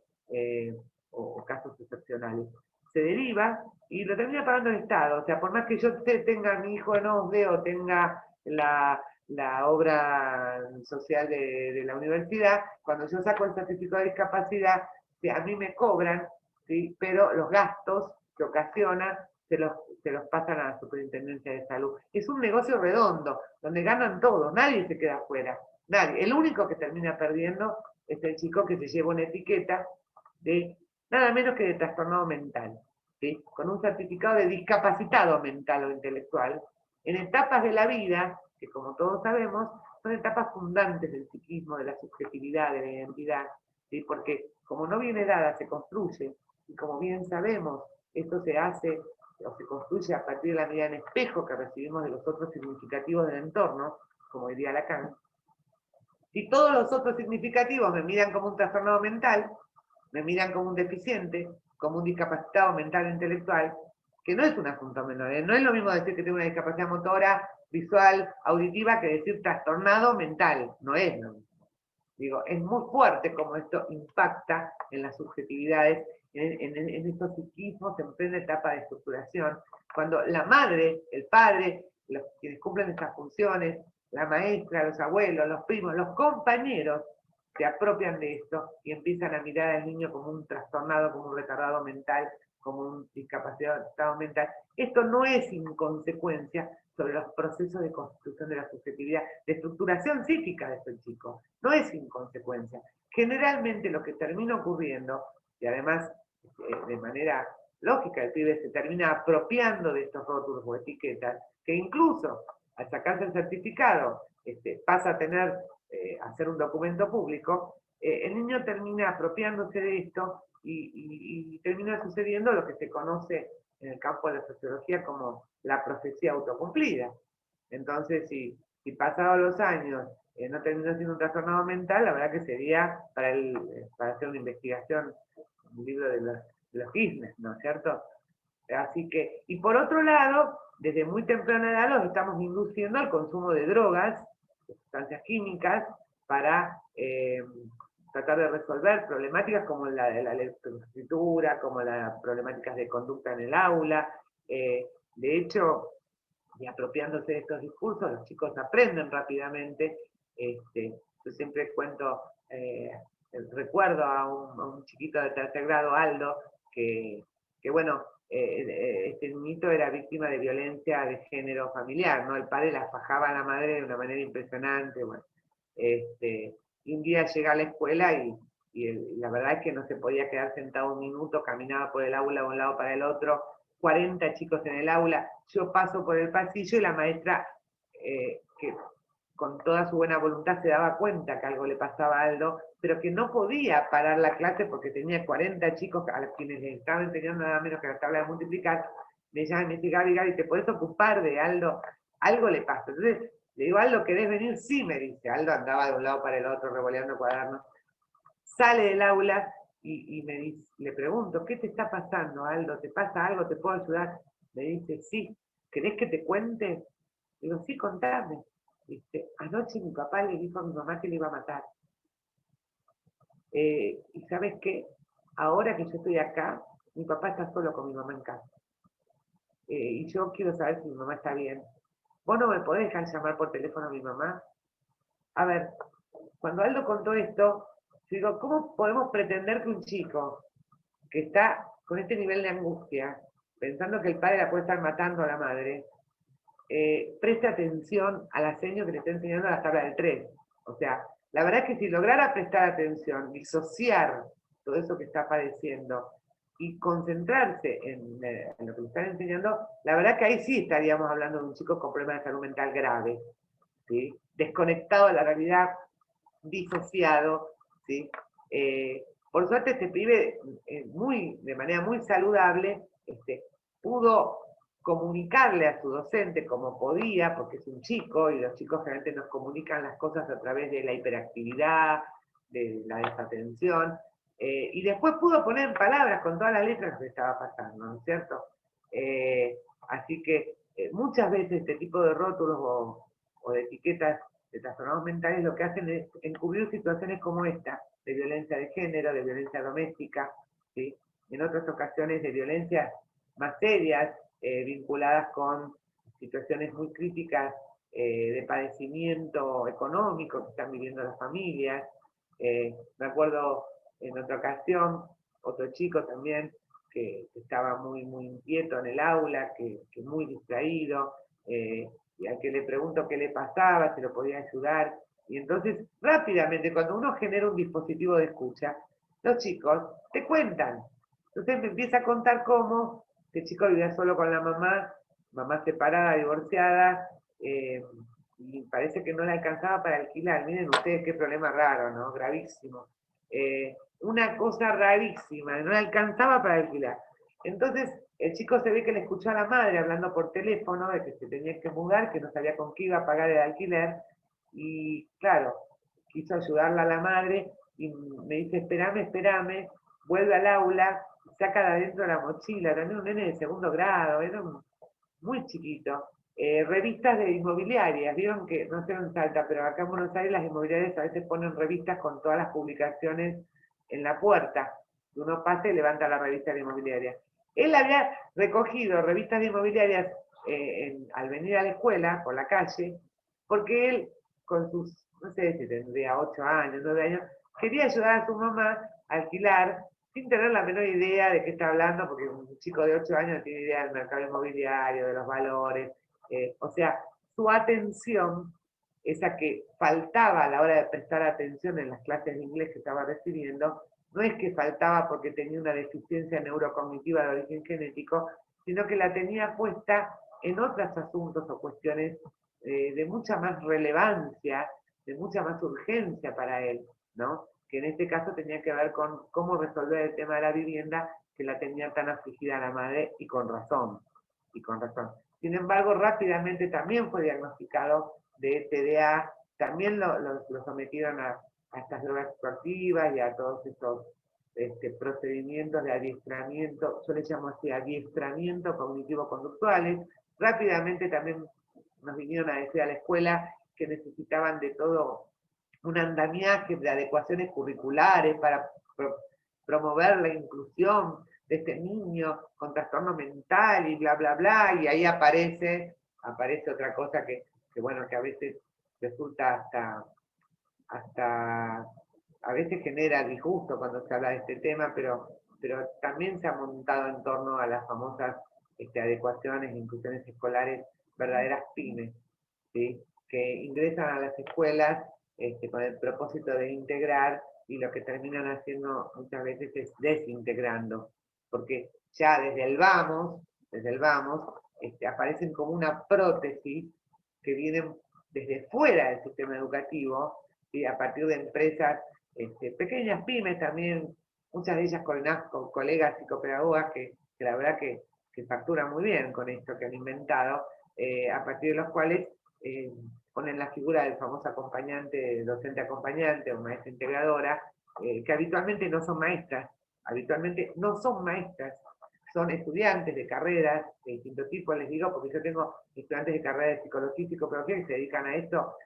o casos excepcionales. Se deriva y lo termina pagando el Estado. O sea, por más que yo tenga a mi hijo en OSDE o tenga la obra social de la universidad, cuando yo saco el certificado de discapacidad, a mí me cobran, ¿sí? Pero los gastos que ocasiona se los pasan a la Superintendencia de Salud. Es un negocio redondo, donde ganan todos, nadie se queda afuera, nadie. El único que termina perdiendo es el chico que se lleva una etiqueta de nada menos que de trastornado mental, ¿sí? Con un certificado de discapacitado mental o intelectual, en etapas de la vida, que como todos sabemos, son etapas fundantes del psiquismo, de la subjetividad, de la identidad, ¿sí? Porque como no viene dada, se construye, y como bien sabemos, esto se hace o se construye a partir de la mirada en espejo que recibimos de los otros significativos del entorno, como diría Lacan. Si todos los otros significativos me miran como un trastornado mental, me miran como un deficiente, como un discapacitado mental e intelectual, que no es un asunto menor, no es lo mismo decir que tengo una discapacidad motora, visual, auditiva, que decir trastornado mental, no es lo mismo. Digo, es muy fuerte como esto impacta en las subjetividades, en estos psiquismos en plena etapa de estructuración, cuando la madre, el padre, los quienes cumplen estas funciones, la maestra, los abuelos, los primos, los compañeros, se apropian de esto y empiezan a mirar al niño como un trastornado, como un retardado mental, como un discapacitado mental. Esto no es inconsecuencia sobre los procesos de constitución de la subjetividad, de estructuración psíquica de este chico. No es inconsecuencia. Generalmente lo que termina ocurriendo, y además de manera lógica el pibe se termina apropiando de estos rótulos o etiquetas, que incluso al sacarse el certificado pasa a tener, a ser un documento público, el niño termina apropiándose de esto y termina sucediendo lo que se conoce en el campo de la sociología como la profecía autocumplida. Entonces, si pasados los años no terminó siendo un trastornado mental, la verdad que sería para hacer una investigación, un libro de los cisnes, ¿no es cierto? Así que, y por otro lado, desde muy temprana edad los estamos induciendo al consumo de drogas, de sustancias químicas, para tratar de resolver problemáticas como la de la lectoescritura, como las problemáticas de conducta en el aula. De hecho, y apropiándose de estos discursos, los chicos aprenden rápidamente. Yo siempre cuento, recuerdo a un chiquito de tercer grado, Aldo, que bueno, este niñito era víctima de violencia de género familiar, ¿no? El padre la fajaba a la madre de una manera impresionante, bueno. Y un día llega a la escuela y la verdad es que no se podía quedar sentado un minuto, caminaba por el aula de un lado para el otro, 40 chicos en el aula, yo paso por el pasillo y la maestra que con toda su buena voluntad se daba cuenta que algo le pasaba a Aldo, pero que no podía parar la clase porque tenía 40 chicos a los quienes les estaba enseñando nada menos que la tabla de multiplicar. Me llama y me dice, Gaby, ¿te podés ocupar de Aldo? Algo le pasa. Entonces le digo, Aldo, ¿querés venir? Sí, me dice. Aldo andaba de un lado para el otro revoleando cuadernos. Sale del aula y me dice, le pregunto, ¿qué te está pasando, Aldo? ¿Te pasa algo? ¿Te puedo ayudar? Me dice, sí. ¿Querés que te cuente? Digo, sí, contame. Dice, anoche mi papá le dijo a mi mamá que le iba a matar. Y ¿sabes qué? Ahora que yo estoy acá, mi papá está solo con mi mamá en casa. Y yo quiero saber si mi mamá está bien. ¿Vos no me podés dejar llamar por teléfono a mi mamá? A ver, cuando Aldo contó esto, yo digo, ¿cómo podemos pretender que un chico que está con este nivel de angustia, pensando que el padre la puede estar matando a la madre, preste atención a la seño que le está enseñando la tabla del 3? O sea, la verdad es que si lograra prestar atención, disociar todo eso que está padeciendo y concentrarse en lo que le están enseñando, la verdad que ahí sí estaríamos hablando de un chico con problemas de salud mental grave, ¿sí? Desconectado de la realidad, disociado, ¿sí? Por suerte este pibe, de manera muy saludable, pudo comunicarle a su docente como podía, porque es un chico, y los chicos realmente nos comunican las cosas a través de la hiperactividad, de la desatención, y después pudo poner en palabras con todas las letras lo que estaba pasando, ¿no es cierto? Así que muchas veces este tipo de rótulos o de etiquetas de trastornados mentales lo que hacen es encubrir situaciones como esta, de violencia de género, de violencia doméstica, ¿sí? En otras ocasiones de violencias más serias, vinculadas con situaciones muy críticas de padecimiento económico que están viviendo las familias. Me acuerdo en otra ocasión, otro chico también que estaba muy, muy inquieto en el aula, que muy distraído, y al que le pregunto qué le pasaba, si lo podía ayudar. Y entonces, rápidamente, cuando uno genera un dispositivo de escucha, los chicos te cuentan. Entonces me empieza a contar cómo este chico vivía solo con la mamá separada, divorciada, y parece que no le alcanzaba para alquilar. Miren ustedes qué problema raro, ¿no? Gravísimo. Una cosa rarísima, no le alcanzaba para alquilar. Entonces, el chico se ve que le escuchó a la madre hablando por teléfono de que se tenía que mudar, que no sabía con qué iba a pagar el alquiler, y claro, quiso ayudarla a la madre, y me dice, espérame, vuelve al aula, saca de adentro la mochila, también un nene de segundo grado, era muy chiquito. Revistas de inmobiliarias, vieron que, no sé en Salta, pero acá en Buenos Aires las inmobiliarias a veces ponen revistas con todas las publicaciones en la puerta. Uno pasa y levanta la revista de inmobiliaria. Él había recogido revistas de inmobiliarias al venir a la escuela, por la calle, porque él, con sus, no sé si tendría 8 años, 9 años, quería ayudar a su mamá a alquilar sin tener la menor idea de qué está hablando, porque un chico de 8 años no tiene idea del mercado inmobiliario, de los valores. O sea, su atención, esa que faltaba a la hora de prestar atención en las clases de inglés que estaba recibiendo, no es que faltaba porque tenía una deficiencia neurocognitiva de origen genético, sino que la tenía puesta en otros asuntos o cuestiones de mucha más relevancia, de mucha más urgencia para él, ¿no? Que en este caso tenía que ver con cómo resolver el tema de la vivienda, que la tenía tan afligida la madre, y con razón, y con razón. Sin embargo, rápidamente también fue diagnosticado de TDA, también lo sometieron a estas drogas psicoactivas y a todos estos procedimientos de adiestramiento, yo les llamo así, adiestramiento cognitivo-conductuales. Rápidamente también nos vinieron a decir a la escuela que necesitaban de todo un andamiaje de adecuaciones curriculares para promover la inclusión de este niño con trastorno mental y bla, bla, bla, y ahí aparece otra cosa que bueno, que a veces resulta hasta a veces genera disgusto cuando se habla de este tema, pero también se ha montado en torno a las famosas adecuaciones e inclusiones escolares, verdaderas pymes, ¿sí? Que ingresan a las escuelas con el propósito de integrar, y lo que terminan haciendo muchas veces es desintegrando, porque ya desde el vamos, aparecen como una prótesis que vienen desde fuera del sistema educativo, y a partir de empresas, pequeñas pymes también, muchas de ellas con colegas psicopedagogas que la verdad que facturan muy bien con esto que han inventado, a partir de los cuales ponen la figura del famoso acompañante, docente acompañante o maestra integradora, que habitualmente no son maestras, son estudiantes de carreras de distinto tipo, les digo, porque yo tengo estudiantes de carrera de psicología y psicopedagogía que se dedican a esto.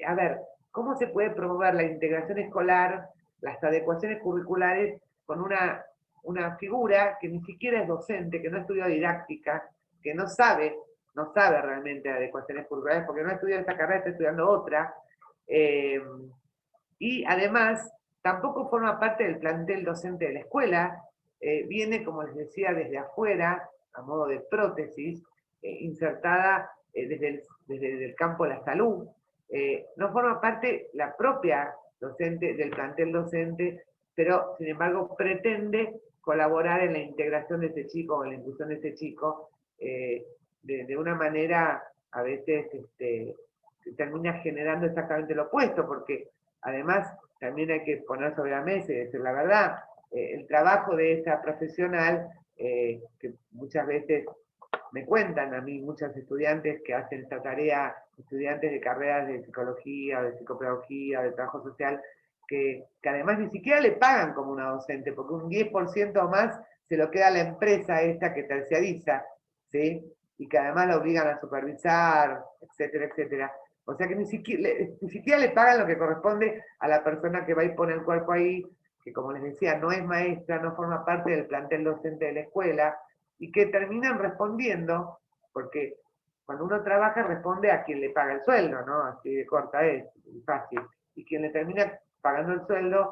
A ver, ¿cómo se puede promover la integración escolar, las adecuaciones curriculares con una figura que ni siquiera es docente, que no estudió didáctica, que no sabe realmente adecuaciones curriculares, porque no estudió esta carrera, está estudiando otra, y además tampoco forma parte del plantel docente de la escuela, viene, como les decía, desde afuera, a modo de prótesis, insertada desde el campo de la salud, no forma parte la propia docente del plantel docente, pero sin embargo pretende colaborar en la integración de ese chico o en la inclusión de ese chico de una manera a veces termina generando exactamente lo opuesto, porque además también hay que poner sobre la mesa y decir la verdad, el trabajo de esta profesional, que muchas veces me cuentan a mí muchos estudiantes que hacen esta tarea, estudiantes de carreras de psicología, de psicopedagogía, de trabajo social, que además ni siquiera le pagan como una docente, porque un 10% más se lo queda a la empresa esta que terciariza, ¿sí? Y que además la obligan a supervisar, etcétera, etcétera. O sea que ni siquiera le pagan lo que corresponde a la persona que va y pone el cuerpo ahí, que como les decía, no es maestra, no forma parte del plantel docente de la escuela, y que terminan respondiendo, porque cuando uno trabaja responde a quien le paga el sueldo, ¿no? Así de corta es, fácil. Y quien le termina pagando el sueldo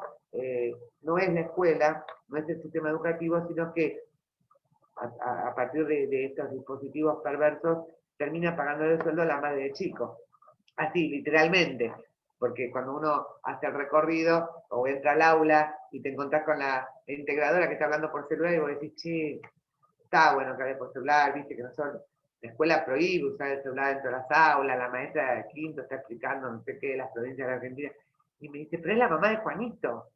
no es la escuela, no es el sistema educativo, sino que a partir de estos dispositivos perversos termina pagando el sueldo a la madre de chico. Así, literalmente. Porque cuando uno hace el recorrido o entra al aula y te encontrás con la integradora que está hablando por celular y vos decís, che, está bueno que hables por celular, viste que nosotros, la escuela prohíbe usar el celular dentro de las aulas, la maestra de quinto está explicando no sé qué de las provincias de la Argentina, y me dice, pero es la mamá de Juanito,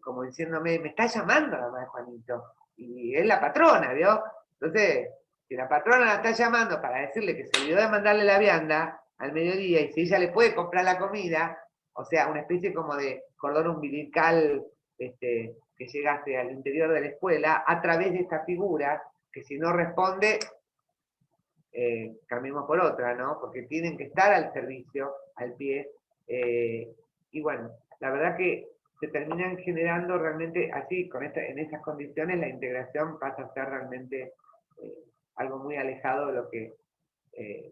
como diciéndome, me está llamando la mamá de Juanito, y es la patrona, ¿vio? Entonces, si la patrona la está llamando para decirle que se olvidó de mandarle la vianda al mediodía, y si ella le puede comprar la comida, o sea, una especie como de cordón umbilical que llegase al interior de la escuela, a través de esta figura, que si no responde, cambiemos por otra, ¿no? Porque tienen que estar al servicio, al pie, y bueno, la verdad que se terminan generando realmente así, en esas condiciones la integración pasa a ser realmente algo muy alejado de lo que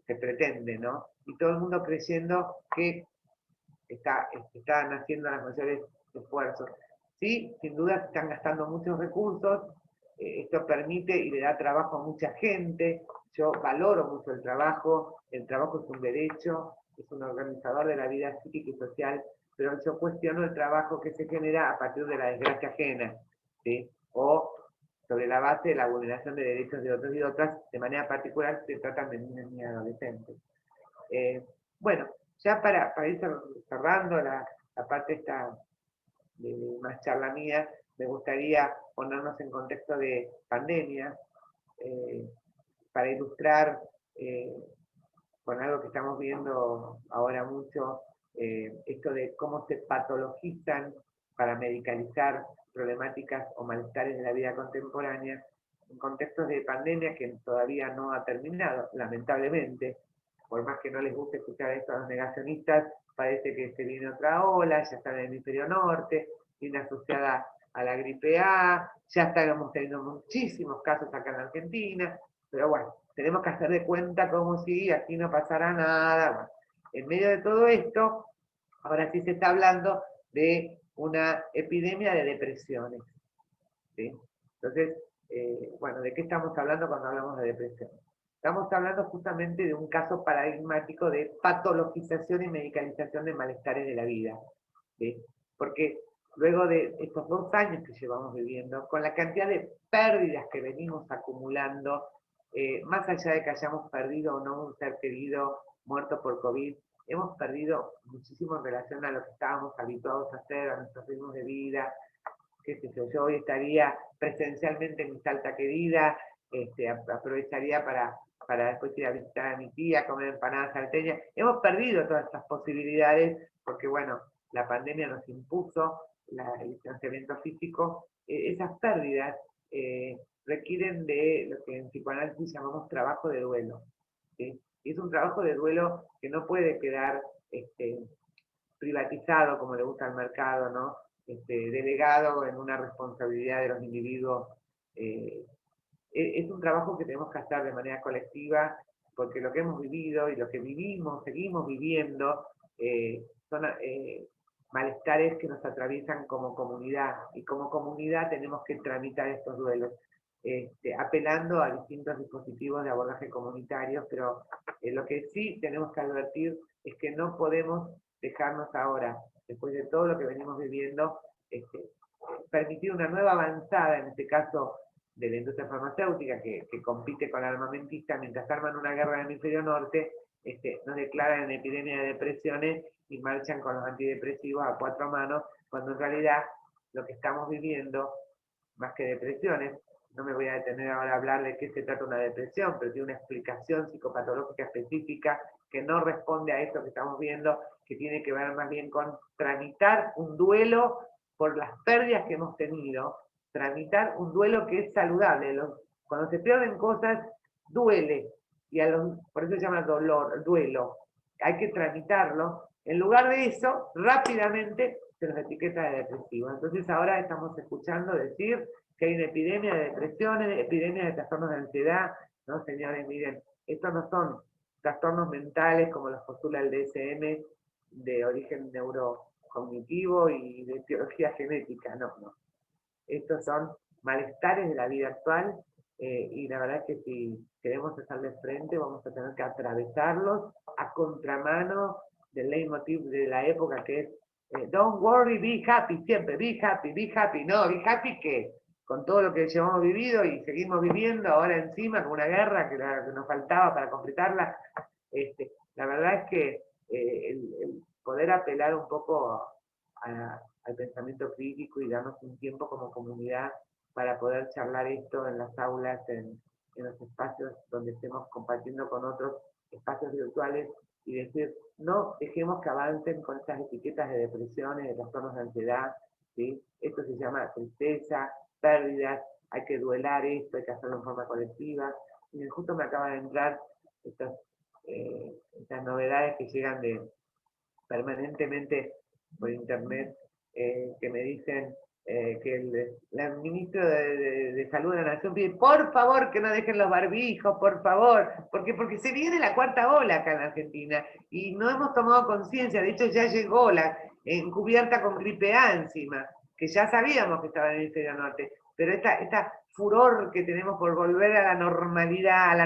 se pretende, ¿no? Y todo el mundo creyendo que están haciendo los mayores esfuerzos. Sí, sin duda se están gastando muchos recursos, esto permite y le da trabajo a mucha gente, yo valoro mucho el trabajo es un derecho, es un organizador de la vida psíquica y social, pero yo cuestiono el trabajo que se genera a partir de la desgracia ajena, ¿sí? O sobre la base de la vulneración de derechos de otros y otras, de manera particular se tratan de niños y adolescentes. Bueno, ya para ir cerrando la parte esta de más charla mía, me gustaría ponernos en contexto de pandemia, para ilustrar con algo que estamos viendo ahora mucho, esto de cómo se patologizan para medicalizar problemáticas o malestares de la vida contemporánea, en contextos de pandemia que todavía no ha terminado, lamentablemente. Por más que no les guste escuchar esto a los negacionistas, parece que se viene otra ola, ya está en el hemisferio norte, viene asociada a la gripe A, ya estamos teniendo muchísimos casos acá en Argentina, pero bueno, tenemos que hacer de cuenta como si aquí no pasara nada. Bueno, en medio de todo esto, ahora sí se está hablando de una epidemia de depresiones, ¿sí? Entonces, bueno, ¿de qué estamos hablando cuando hablamos de depresión? Estamos hablando justamente de un caso paradigmático de patologización y medicalización de malestares de la vida, ¿sí? Porque luego de estos 2 años que llevamos viviendo, con la cantidad de pérdidas que venimos acumulando, más allá de que hayamos perdido o no un ser querido muerto por COVID, hemos perdido muchísimo en relación a lo que estábamos habituados a hacer, a nuestros ritmos de vida. Qué sé yo hoy estaría presencialmente en mi Salta querida, aprovecharía para después ir a visitar a mi tía, comer empanadas salteñas. Hemos perdido todas estas posibilidades porque, bueno, la pandemia nos impuso el distanciamiento físico. Esas pérdidas requieren de lo que en psicoanálisis llamamos trabajo de duelo, ¿sí? Y es un trabajo de duelo que no puede quedar privatizado como le gusta al mercado, ¿no? Delegado en una responsabilidad de los individuos. Es un trabajo que tenemos que hacer de manera colectiva, porque lo que hemos vivido y lo que vivimos, seguimos viviendo, son malestares que nos atraviesan como comunidad, y como comunidad tenemos que tramitar estos duelos, apelando a distintos dispositivos de abordaje comunitarios, pero lo que sí tenemos que advertir es que no podemos dejarnos ahora, después de todo lo que venimos viviendo, permitir una nueva avanzada, en este caso de la industria farmacéutica, que compite con la armamentista, mientras arman una guerra en el hemisferio norte, nos declaran en epidemia de depresiones y marchan con los antidepresivos a 4 manos, cuando en realidad lo que estamos viviendo, más que depresiones, no me voy a detener ahora a hablar de qué se trata una depresión, pero tiene una explicación psicopatológica específica que no responde a esto que estamos viendo, que tiene que ver más bien con tramitar un duelo por las pérdidas que hemos tenido, tramitar un duelo que es saludable. Cuando se pierden cosas, duele, y por eso se llama dolor, duelo. Hay que tramitarlo. En lugar de eso, rápidamente se nos etiqueta de depresivo. Entonces ahora estamos escuchando decir que hay una epidemia de depresiones, epidemia de trastornos de ansiedad. No, señores, miren, estos no son trastornos mentales como los postula el DSM, de origen neurocognitivo y de biología genética, no. Estos son malestares de la vida actual, y la verdad es que si queremos hacerle frente vamos a tener que atravesarlos a contramano del leitmotiv de la época, que es don't worry, be happy, siempre, be happy, no, be happy que con todo lo que llevamos vivido y seguimos viviendo ahora encima con una guerra que nos faltaba para completarla. La verdad es que el poder apelar un poco al pensamiento crítico y darnos un tiempo como comunidad para poder charlar esto en las aulas, en los espacios donde estemos compartiendo con otros, espacios virtuales, y decir, no dejemos que avancen con estas etiquetas de depresiones, de trastornos de ansiedad, ¿sí? Esto se llama tristeza, pérdidas, hay que duelar esto, hay que hacerlo en forma colectiva. Y justo me acaba de entrar estas novedades que llegan permanentemente por internet, que me dicen que el ministro de Salud de la Nación pide, por favor, que no dejen los barbijos, por favor, porque se viene la 4ª ola acá en Argentina, y no hemos tomado conciencia. De hecho ya llegó la encubierta con gripe A encima, que ya sabíamos que estaba en el hemisferio norte, pero esta furor que tenemos por volver a la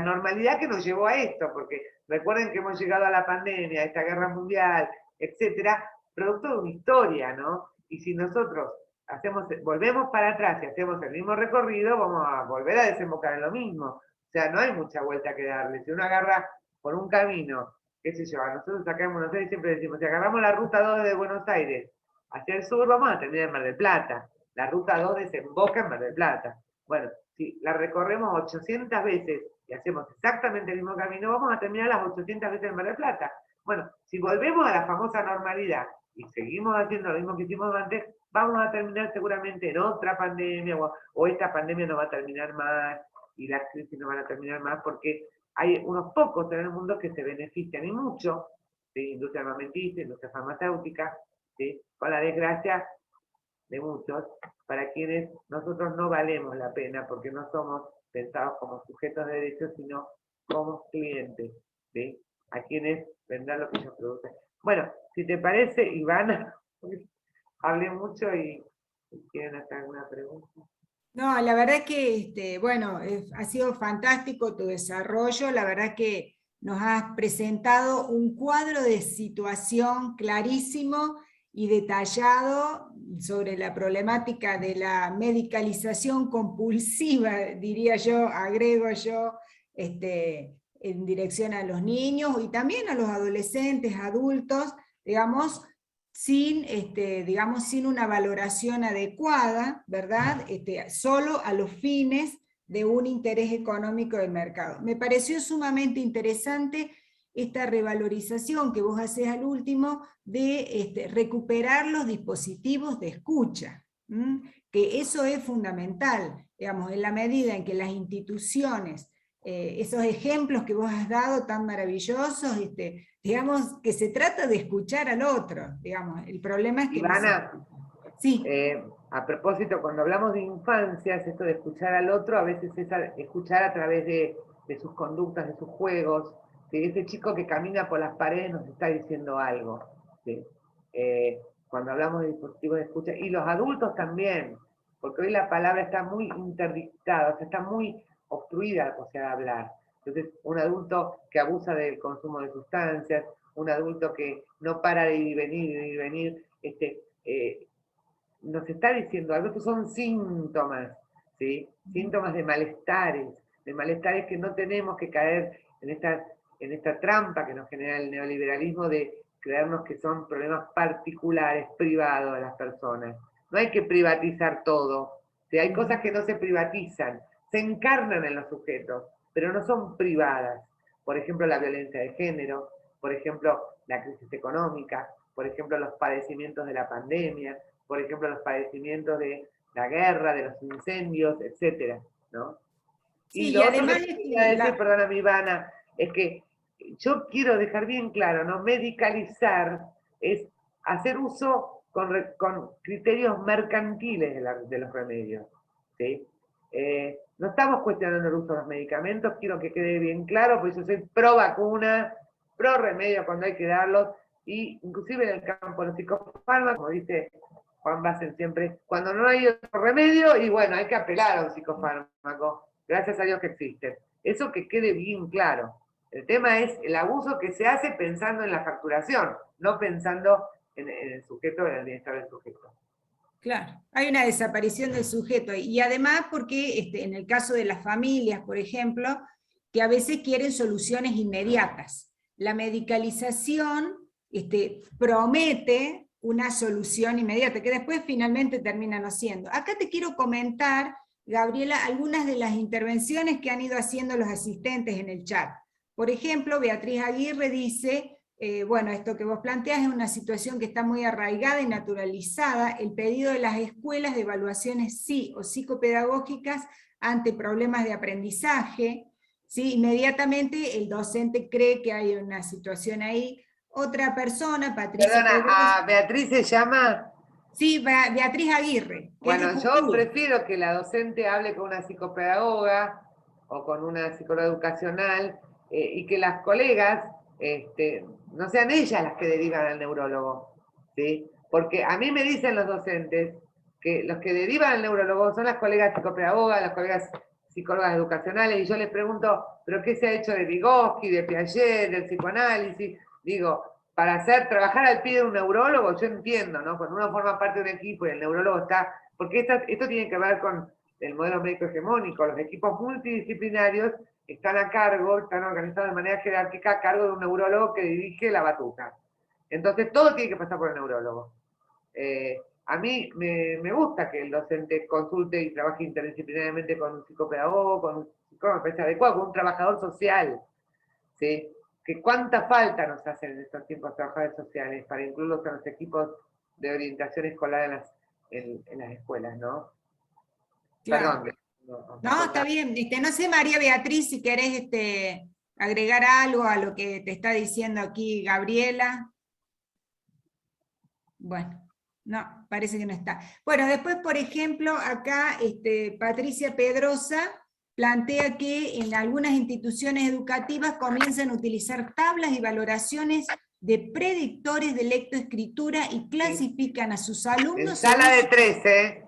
normalidad que nos llevó a esto, porque recuerden que hemos llegado a la pandemia, a esta guerra mundial, etcétera, producto de una historia, ¿no? Y si nosotros volvemos para atrás y hacemos el mismo recorrido, vamos a volver a desembocar en lo mismo. O sea, no hay mucha vuelta que darle. Si uno agarra por un camino, qué sé yo, a nosotros acá en Buenos Aires siempre decimos, si agarramos la ruta 2 de Buenos Aires hacia el sur, vamos a terminar en Mar del Plata. La ruta 2 desemboca en Mar del Plata. Bueno, si la recorremos 800 veces y hacemos exactamente el mismo camino, vamos a terminar las 800 veces en Mar del Plata. Bueno, si volvemos a la famosa normalidad y seguimos haciendo lo mismo que hicimos antes, vamos a terminar seguramente en otra pandemia, o esta pandemia no va a terminar más, y las crisis no van a terminar más, porque hay unos pocos en el mundo que se benefician, y mucho, de industria armamentista, industria farmacéutica, ¿sí? Con la desgracia de muchos, para quienes nosotros no valemos la pena, porque no somos pensados como sujetos de derechos, sino como clientes, ¿sí? A quienes vendrán lo que ellos producen. Bueno, si te parece, Ivana, hablé mucho y quieren hacer alguna pregunta. No, la verdad que, bueno, ha sido fantástico tu desarrollo, la verdad que nos has presentado un cuadro de situación clarísimo y detallado sobre la problemática de la medicalización compulsiva, diría yo, agrego yo, en dirección a los niños y también a los adolescentes, adultos, digamos, sin una valoración adecuada, ¿verdad? Solo a los fines de un interés económico del mercado. Me pareció sumamente interesante esta revalorización que vos hacés al último de recuperar los dispositivos de escucha, que eso es fundamental, digamos, en la medida en que las instituciones, esos ejemplos que vos has dado tan maravillosos, digamos, que se trata de escuchar al otro, digamos, el problema es que... Ivana, sí. A propósito, cuando hablamos de infancias, esto de escuchar al otro, a veces es escuchar a través de sus conductas, de sus juegos, ¿sí? Ese chico que camina por las paredes nos está diciendo algo, ¿sí? Cuando hablamos de dispositivos de escucha, y los adultos también, porque hoy la palabra está muy interdictada, o sea, está muy obstruida, o sea, hablar. Entonces, un adulto que abusa del consumo de sustancias, un adulto que no para de ir y venir, nos está diciendo algo. Estos son síntomas, ¿sí? Síntomas de malestares que no tenemos que caer en esta trampa que nos genera el neoliberalismo de creernos que son problemas particulares, privados de las personas. No hay que privatizar todo, ¿sí? Hay cosas que no se privatizan, se encarnan en los sujetos, pero no son privadas. Por ejemplo, la violencia de género, por ejemplo, la crisis económica, por ejemplo, los padecimientos de la pandemia, por ejemplo, los padecimientos de la guerra, de los incendios, etcétera, ¿no? Sí, y lo otro además que quería decir, perdóname Ivana, es que yo quiero dejar bien claro, ¿no? Medicalizar es hacer uso con criterios mercantiles de los remedios, ¿sí? No estamos cuestionando el uso de los medicamentos, quiero que quede bien claro, porque yo soy pro vacuna, pro remedio cuando hay que darlos, y inclusive en el campo de los psicofármacos, como dice Juan Bassen siempre, cuando no hay otro remedio, y bueno, hay que apelar a un psicofármaco, gracias a Dios que existen. Eso que quede bien claro. El tema es el abuso que se hace pensando en la facturación, no pensando en el sujeto, en el bienestar del sujeto. Claro, hay una desaparición del sujeto, y además porque en el caso de las familias, por ejemplo, que a veces quieren soluciones inmediatas. La medicalización promete una solución inmediata, que después finalmente termina no siendo. Acá te quiero comentar, Gabriela, algunas de las intervenciones que han ido haciendo los asistentes en el chat. Por ejemplo, Beatriz Aguirre dice... bueno, esto que vos planteás es una situación que está muy arraigada y naturalizada, el pedido de las escuelas de evaluaciones sí o psicopedagógicas ante problemas de aprendizaje, ¿sí? Inmediatamente el docente cree que hay una situación ahí. Otra persona, Patricia Perdona, Pedrosa, ¿a Beatriz se llama? Sí, Beatriz Aguirre. Bueno, yo prefiero que la docente hable con una psicopedagoga o con una psicóloga educacional y que las colegas no sean ellas las que derivan al neurólogo, ¿sí? Porque a mí me dicen los docentes que los que derivan al neurólogo son las colegas psicopedagogas, las colegas psicólogas educacionales, y yo les pregunto, ¿pero qué se ha hecho de Vygotsky, de Piaget, del psicoanálisis? Digo, para trabajar al pie de un neurólogo, yo entiendo, ¿no? Cuando uno forma parte de un equipo y el neurólogo está, porque esto tiene que ver con el modelo médico hegemónico, los equipos multidisciplinarios están a cargo, están organizados de manera jerárquica a cargo de un neurólogo que dirige la batuta. Entonces todo tiene que pasar por el neurólogo. A mí me gusta que el docente consulte y trabaje interdisciplinariamente con un psicopedagogo, con un psicólogo, me parece adecuado, con un trabajador social, ¿sí? Que cuánta falta nos hacen en estos tiempos trabajadores sociales para incluirlos en los equipos de orientación escolar en las escuelas, ¿no? Claro. Perdón. No, está bien. No sé, María Beatriz, si querés agregar algo a lo que te está diciendo aquí Gabriela. Bueno, no, parece que no está. Bueno, después, por ejemplo, acá Patricia Pedrosa plantea que en algunas instituciones educativas comienzan a utilizar tablas y valoraciones de predictores de lectoescritura y clasifican a sus alumnos... En sala de 3, ¿eh?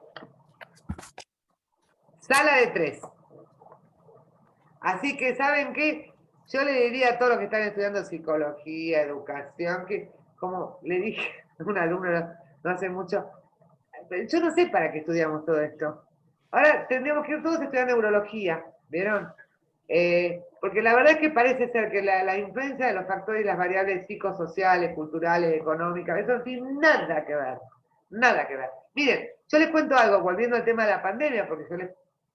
Sala de 3. Así que, ¿saben qué? Yo le diría a todos los que están estudiando psicología, educación, que como le dije a un alumno no hace mucho, yo no sé para qué estudiamos todo esto. Ahora tendríamos que ir todos a estudiar neurología, ¿vieron? Porque la verdad es que parece ser que la influencia de los factores y las variables psicosociales, culturales, económicas, eso no tiene nada que ver, nada que ver. Miren, yo les cuento algo, volviendo al tema de la pandemia, porque yo les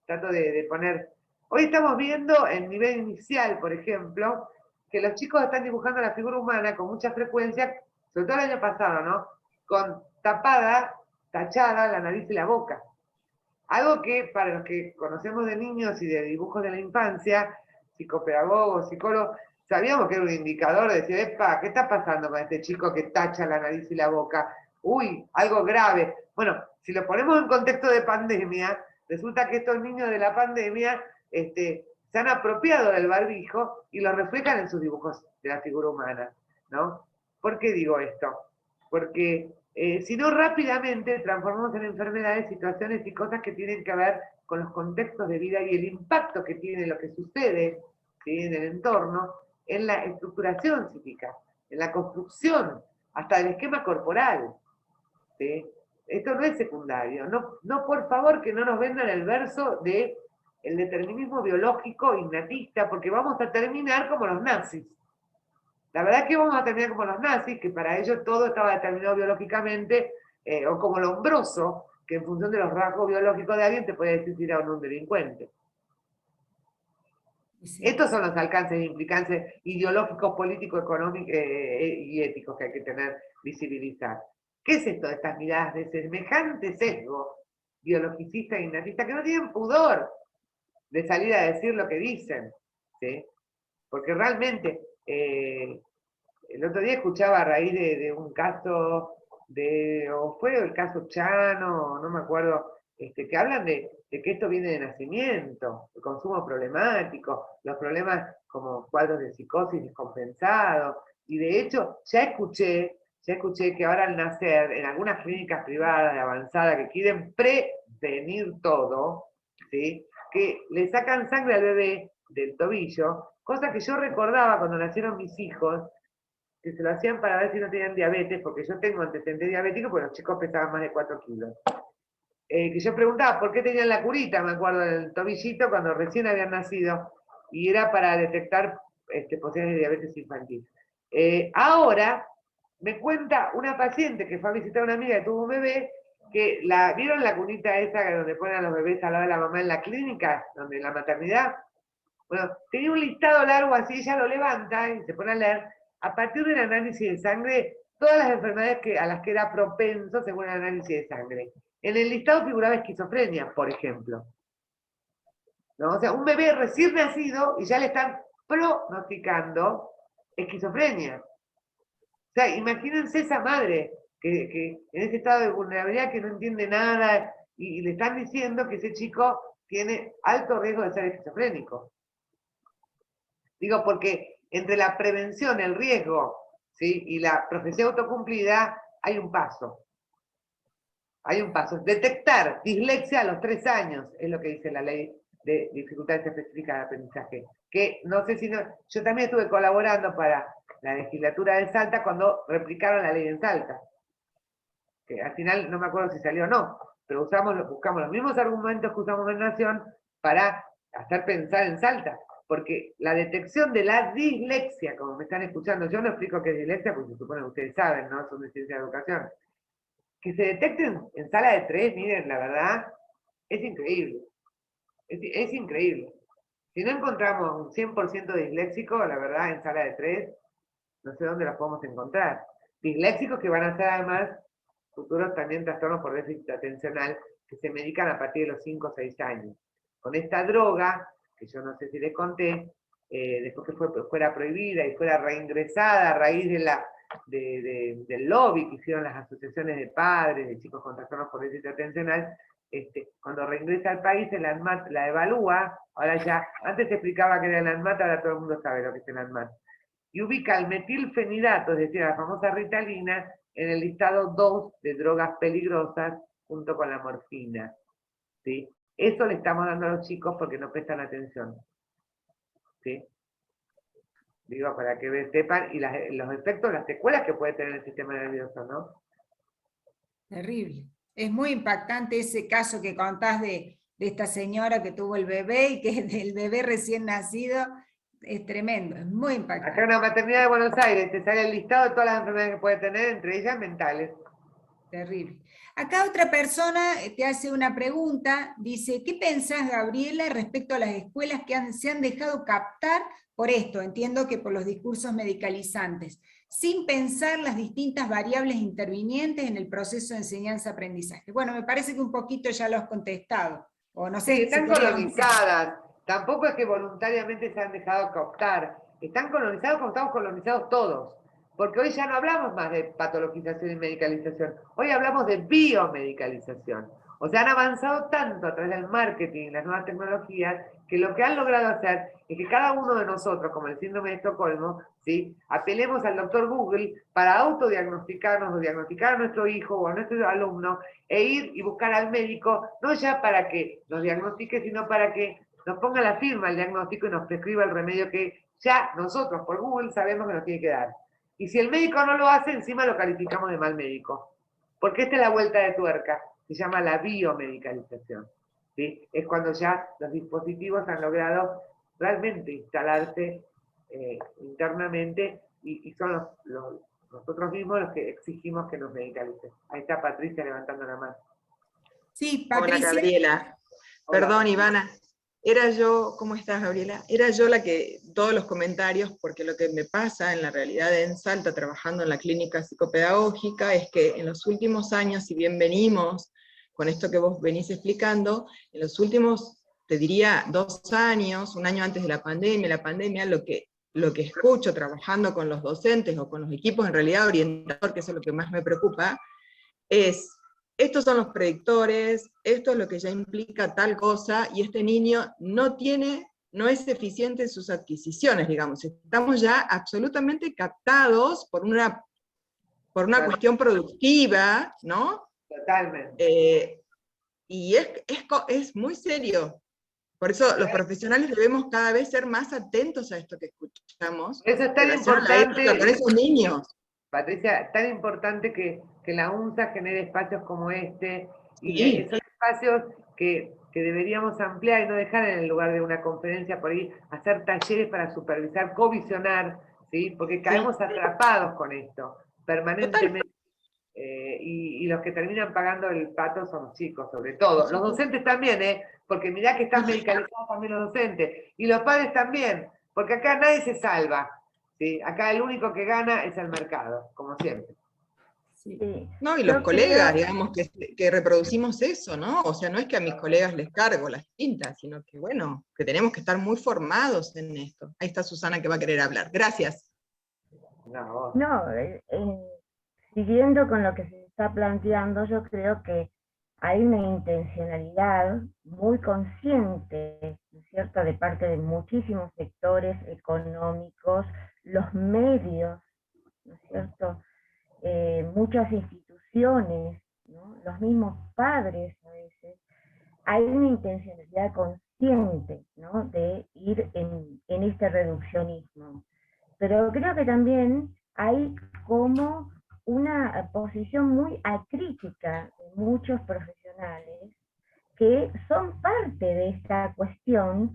trato de poner... Hoy estamos viendo en nivel inicial, por ejemplo, que los chicos están dibujando la figura humana con mucha frecuencia, sobre todo el año pasado, ¿no? Con tapada, tachada la nariz y la boca. Algo que para los que conocemos de niños y de dibujos de la infancia, psicopedagogos, psicólogos, sabíamos que era un indicador de decir, epa, ¿qué está pasando con este chico que tacha la nariz y la boca? Uy, algo grave. Bueno, si lo ponemos en contexto de pandemia, resulta que estos niños de la pandemia se han apropiado del barbijo y lo reflejan en sus dibujos de la figura humana, ¿no? ¿Por qué digo esto? Porque si no rápidamente transformamos en enfermedades situaciones y cosas que tienen que ver con los contextos de vida y el impacto que tiene lo que sucede, ¿sí?, en el entorno, en la estructuración psíquica, en la construcción, hasta del esquema corporal, ¿sí? Esto no es secundario, no por favor que no nos vendan el verso de el determinismo biológico innatista, porque vamos a terminar como los nazis. La verdad es que vamos a terminar como los nazis, que para ellos todo estaba determinado biológicamente, o como Lombroso, que en función de los rasgos biológicos de alguien te puede decir si era o no un delincuente. Sí. Estos son los alcances e implicancias ideológicos, políticos, económicos y éticos que hay que tener, visibilizar. ¿Qué es esto de estas miradas de semejante sesgo biologicista e innatista que no tienen pudor de salir a decir lo que dicen? ¿Sí? Porque realmente... el otro día escuchaba a raíz de un caso o fue el caso Chano, no me acuerdo, que hablan de que esto viene de nacimiento, el consumo problemático, los problemas como cuadros de psicosis descompensados, y de hecho ya escuché que ahora al nacer, en algunas clínicas privadas de avanzada que quieren prevenir todo, ¿sí?, que le sacan sangre al bebé del tobillo, cosa que yo recordaba cuando nacieron mis hijos, que se lo hacían para ver si no tenían diabetes, porque yo tengo antecedentes diabéticos, porque los chicos pesaban más de 4 kilos. Que yo preguntaba por qué tenían la curita, me acuerdo, del tobillito, cuando recién habían nacido, y era para detectar posibilidades de diabetes infantil. Ahora, me cuenta una paciente que fue a visitar a una amiga que tuvo un bebé, que ¿vieron la cunita esa donde ponen a los bebés al lado de la mamá en la clínica, donde en la maternidad? Bueno, tenía un listado largo así, ella lo levanta y se pone a leer, a partir del análisis de sangre, todas las enfermedades a las que era propenso según el análisis de sangre. En el listado figuraba esquizofrenia, por ejemplo. ¿No? O sea, un bebé recién nacido y ya le están pronosticando esquizofrenia. O sea, imagínense esa madre que en ese estado de vulnerabilidad que no entiende nada y le están diciendo que ese chico tiene alto riesgo de ser esquizofrénico. Digo, porque entre la prevención, el riesgo, ¿sí?, y la profecía autocumplida hay un paso. Hay un paso. Detectar dislexia a los 3 años, es lo que dice la ley de dificultades específicas de aprendizaje. Que no sé si no... Yo también estuve colaborando para la legislatura de Salta cuando replicaron la ley en Salta. Que al final no me acuerdo si salió o no, pero buscamos los mismos argumentos que usamos en Nación para hacer pensar en Salta. Porque la detección de la dislexia, como me están escuchando, yo no explico qué es dislexia, porque se supone que ustedes saben, ¿no? Son de ciencia de educación. Que se detecten en sala de 3, miren, la verdad, es increíble. Es increíble. Si no encontramos un 100% disléxico, la verdad, en sala de 3, no sé dónde los podemos encontrar. Disléxicos que van a ser además futuros también trastornos por déficit atencional, que se medican a partir de los 5 o 6 años. Con esta droga, que yo no sé si les conté, después que fuera prohibida y fuera reingresada a raíz del lobby que hicieron las asociaciones de padres, de chicos con trastornos por déficit atencional, cuando reingresa al país, el ANMAT la evalúa, ahora ya, antes se explicaba que era el ANMAT, ahora todo el mundo sabe lo que es el ANMAT, y ubica el metilfenidato, es decir, la famosa Ritalina, en el listado 2 de drogas peligrosas, junto con la morfina, ¿sí? Eso le estamos dando a los chicos porque no prestan atención, ¿sí? Digo, para que sepan, y los efectos, las secuelas que puede tener el sistema nervioso, ¿no? Terrible. Es muy impactante ese caso que contás de de esta señora que tuvo el bebé y que del bebé recién nacido es tremendo, es muy impactante. Acá en una maternidad de Buenos Aires te sale el listado de todas las enfermedades que puede tener, entre ellas mentales. Terrible. Acá otra persona te hace una pregunta, dice, ¿qué pensás, Gabriela, respecto a las escuelas que se han dejado captar por esto? Entiendo que por los discursos medicalizantes, sin pensar las distintas variables intervinientes en el proceso de enseñanza-aprendizaje. Bueno, me parece que un poquito ya lo has contestado. O no sé, Sí, están si querías- colonizadas. Tampoco es que voluntariamente se han dejado cooptar. Están colonizados como estamos colonizados todos. Porque hoy ya no hablamos más de patologización y medicalización. Hoy hablamos de biomedicalización. O sea, han avanzado tanto a través del marketing y las nuevas tecnologías que lo que han logrado hacer es que cada uno de nosotros, como el síndrome de Estocolmo, ¿sí?, apelemos al doctor Google para autodiagnosticarnos o diagnosticar a nuestro hijo o a nuestro alumno e ir y buscar al médico, no ya para que nos diagnostique, sino para que nos ponga la firma el diagnóstico y nos prescriba el remedio que ya nosotros por Google sabemos que nos tiene que dar. Y si el médico no lo hace, encima lo calificamos de mal médico. Porque esta es la vuelta de tuerca, se llama la biomedicalización. ¿Sí? Es cuando ya los dispositivos han logrado realmente instalarse internamente y son nosotros mismos los que exigimos que nos medicalicen. Ahí está Patricia levantando la mano. Sí, Hola, Patricia. Gabriela. Hola. Perdón, Ivana. Era yo, ¿cómo estás, Gabriela? Era yo la que, todos los comentarios, porque lo que me pasa en la realidad en Salta, trabajando en la clínica psicopedagógica, es que en los últimos años, si bien venimos con esto que vos venís explicando, en los últimos, te diría, 2 años, un año antes de la pandemia, lo que escucho trabajando con los docentes o con los equipos, en realidad orientador, que eso es lo que más me preocupa, es, estos son los predictores, esto es lo que ya implica tal cosa, y este niño no es eficiente en sus adquisiciones, digamos. Estamos ya absolutamente captados por una cuestión productiva, ¿no? Totalmente. Y es muy serio. Por eso los profesionales debemos cada vez ser más atentos a esto que escuchamos. Eso es tan en relación a la importante. ética con esos niños. Patricia, tan importante que la UNSA genere espacios como este, y Sí. esos espacios que deberíamos ampliar y no dejar en el lugar de una conferencia por ahí, hacer talleres para supervisar, covisionar, ¿sí? Porque caemos atrapados con esto, permanentemente. Y los que terminan pagando el pato son los chicos, sobre todo. Los docentes también, porque mirá que están medicalizados también los docentes. Y los padres también, porque acá nadie se salva. ¿Sí? Acá el único que gana es el mercado, como siempre. Sí. No, y los colegas, digamos, que reproducimos eso, ¿no? O sea, no es que a mis colegas les cargo las tintas, sino que, bueno, que tenemos que estar muy formados en esto. Ahí está Susana que va a querer hablar. Gracias. No, siguiendo con lo que se está planteando, yo creo que hay una intencionalidad muy consciente, ¿no es cierto?, de parte de muchísimos sectores económicos, los medios, ¿no es cierto?, muchas instituciones, ¿no?, los mismos padres a veces, hay una intencionalidad consciente, ¿no?, de ir en este reduccionismo. Pero creo que también hay como una posición muy acrítica de muchos profesionales que son parte de esta cuestión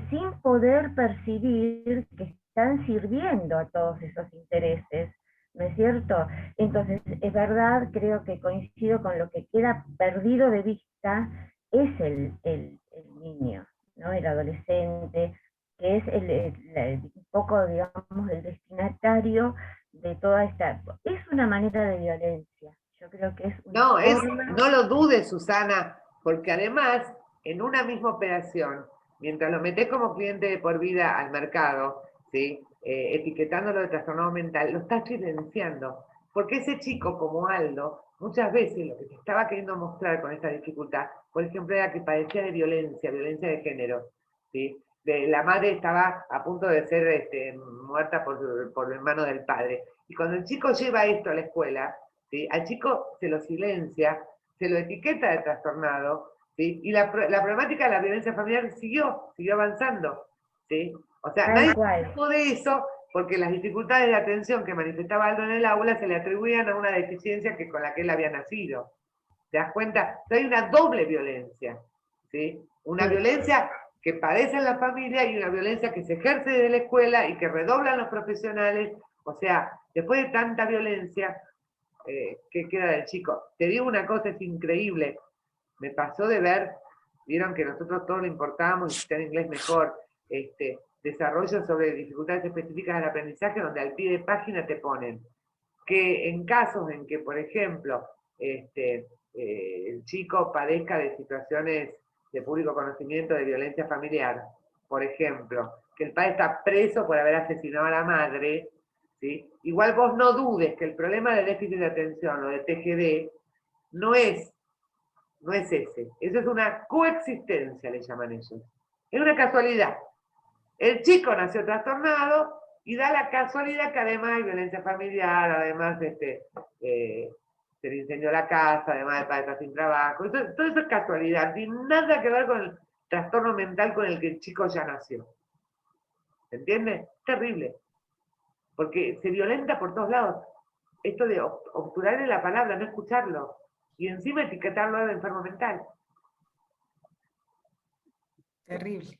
sin poder percibir que están sirviendo a todos esos intereses, ¿no es cierto? Entonces, es verdad, creo que coincido con lo que queda perdido de vista, es el niño, ¿no?, el adolescente, que es un poco, digamos, el destinatario de toda esta... Es una manera de violencia, yo creo que es una forma... No lo dudes, Susana, porque además, en una misma operación, mientras lo metés como cliente de por vida al mercado, ¿sí?, etiquetándolo de trastorno mental, lo estás silenciando, porque ese chico como Aldo, muchas veces lo que te estaba queriendo mostrar con esta dificultad, por ejemplo, era que padecía de violencia de género, ¿sí? La madre estaba a punto de ser muerta por manos del padre. Y cuando el chico lleva esto a la escuela, ¿sí?, al chico se lo silencia, se lo etiqueta de trastornado, ¿sí?, y la problemática de la violencia familiar siguió avanzando, ¿sí? O sea, nadie se ocupó de eso porque las dificultades de atención que manifestaba Aldo en el aula se le atribuían a una deficiencia con la que él había nacido. ¿Te das cuenta? Entonces hay una doble violencia, ¿sí? Una violencia que padece en la familia y una violencia que se ejerce desde la escuela y que redoblan los profesionales. O sea, después de tanta violencia, ¿qué queda del chico? Te digo una cosa, es increíble. Me pasó de ver, vieron que nosotros todos lo importábamos y está en inglés mejor, desarrollo sobre dificultades específicas del aprendizaje, donde al pie de página te ponen que en casos en que, por ejemplo, el chico padezca de situaciones de público conocimiento de violencia familiar, por ejemplo, que el padre está preso por haber asesinado a la madre, ¿sí? Igual vos no dudes que el problema de déficit de atención o de TGD no es ese. Eso es una coexistencia, le llaman ellos. Es una casualidad. El chico nació trastornado y da la casualidad que además hay violencia familiar, además se le incendió la casa, además el padre está sin trabajo. Todo eso es casualidad, tiene nada que ver con el trastorno mental con el que el chico ya nació. ¿Se entiende? Terrible. Porque se violenta por todos lados. Esto de obturarle la palabra, no escucharlo. Y encima etiquetarlo de enfermo mental. Terrible.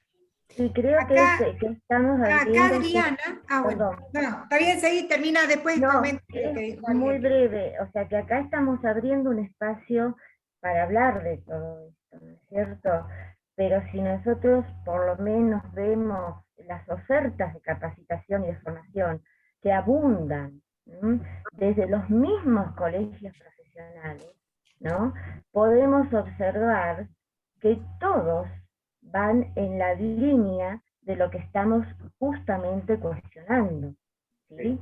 Sí, creo Acá, que estamos acá abriendo... Adriana, bueno, no, está bien, seguí, termina, después No, comenta lo que dijo muy alguien. breve, o sea que acá estamos abriendo un espacio para hablar de todo esto, ¿no es cierto? Pero si nosotros por lo menos vemos las ofertas de capacitación y de formación que abundan, ¿m? Desde los mismos colegios profesionales, ¿no? Podemos observar que todos van en la línea de lo que estamos justamente cuestionando, ¿sí?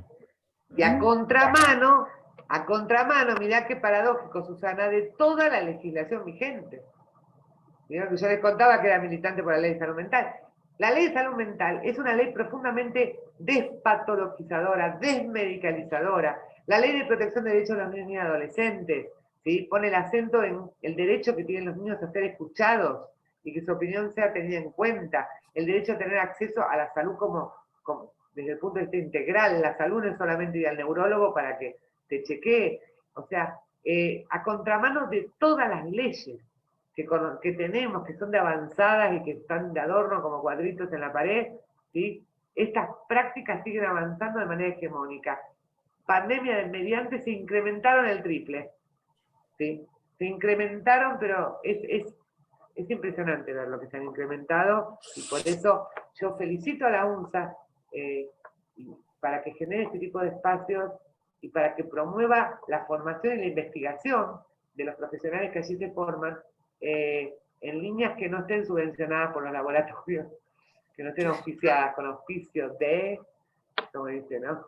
Y a contramano, mirá qué paradójico, Susana, de toda la legislación vigente. Mirá que yo les contaba que era militante por la ley de salud mental. La ley de salud mental es una ley profundamente despatologizadora, desmedicalizadora. La ley de protección de derechos de los niños y adolescentes, ¿sí? Pone el acento en el derecho que tienen los niños a ser escuchados y que su opinión sea tenida en cuenta. El derecho a tener acceso a la salud como desde el punto de vista integral. La salud no es solamente ir al neurólogo para que te chequee. O sea, a contramano de todas las leyes que tenemos, que son de avanzadas y que están de adorno como cuadritos en la pared, ¿sí? Estas prácticas siguen avanzando de manera hegemónica. Pandemia del mediante se incrementaron el triple, ¿sí? Se incrementaron, pero es impresionante ver lo que se han incrementado, y por eso yo felicito a la UNSA para que genere este tipo de espacios y para que promueva la formación y la investigación de los profesionales que allí se forman, en líneas que no estén subvencionadas por los laboratorios, que no estén auspiciadas con auspicios de, como dice, ¿no?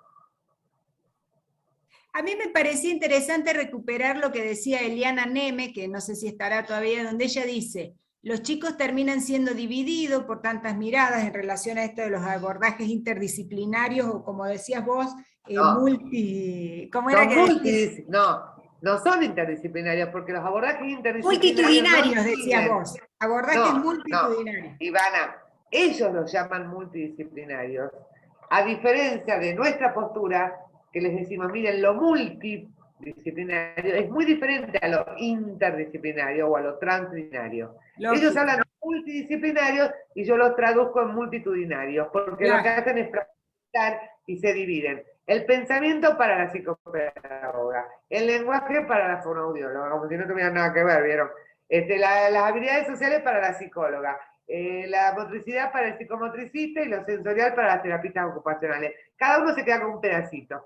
A mí me parecía interesante recuperar lo que decía Eliana Neme, que no sé si estará todavía, donde ella dice, los chicos terminan siendo divididos por tantas miradas en relación a esto de los abordajes interdisciplinarios, o como decías vos, No. ¿cómo era que decías? No son interdisciplinarios, porque los abordajes interdisciplinarios Multitudinarios, decías vos. Abordajes multitudinarios. Ivana, ellos los llaman multidisciplinarios. A diferencia de nuestra postura, que les decimos, miren, lo multidisciplinario es muy diferente a lo interdisciplinario o a lo transdisciplinario. Lógico. Ellos hablan de multidisciplinarios y yo los traduzco en multitudinarios, porque lo que hacen es practicar y se dividen. El pensamiento para la psicopedagoga, el lenguaje para la fonoaudióloga, como si no tuvieran nada que ver, ¿vieron? Las habilidades sociales para la psicóloga, la motricidad para el psicomotricista y lo sensorial para las terapistas ocupacionales. Cada uno se queda con un pedacito,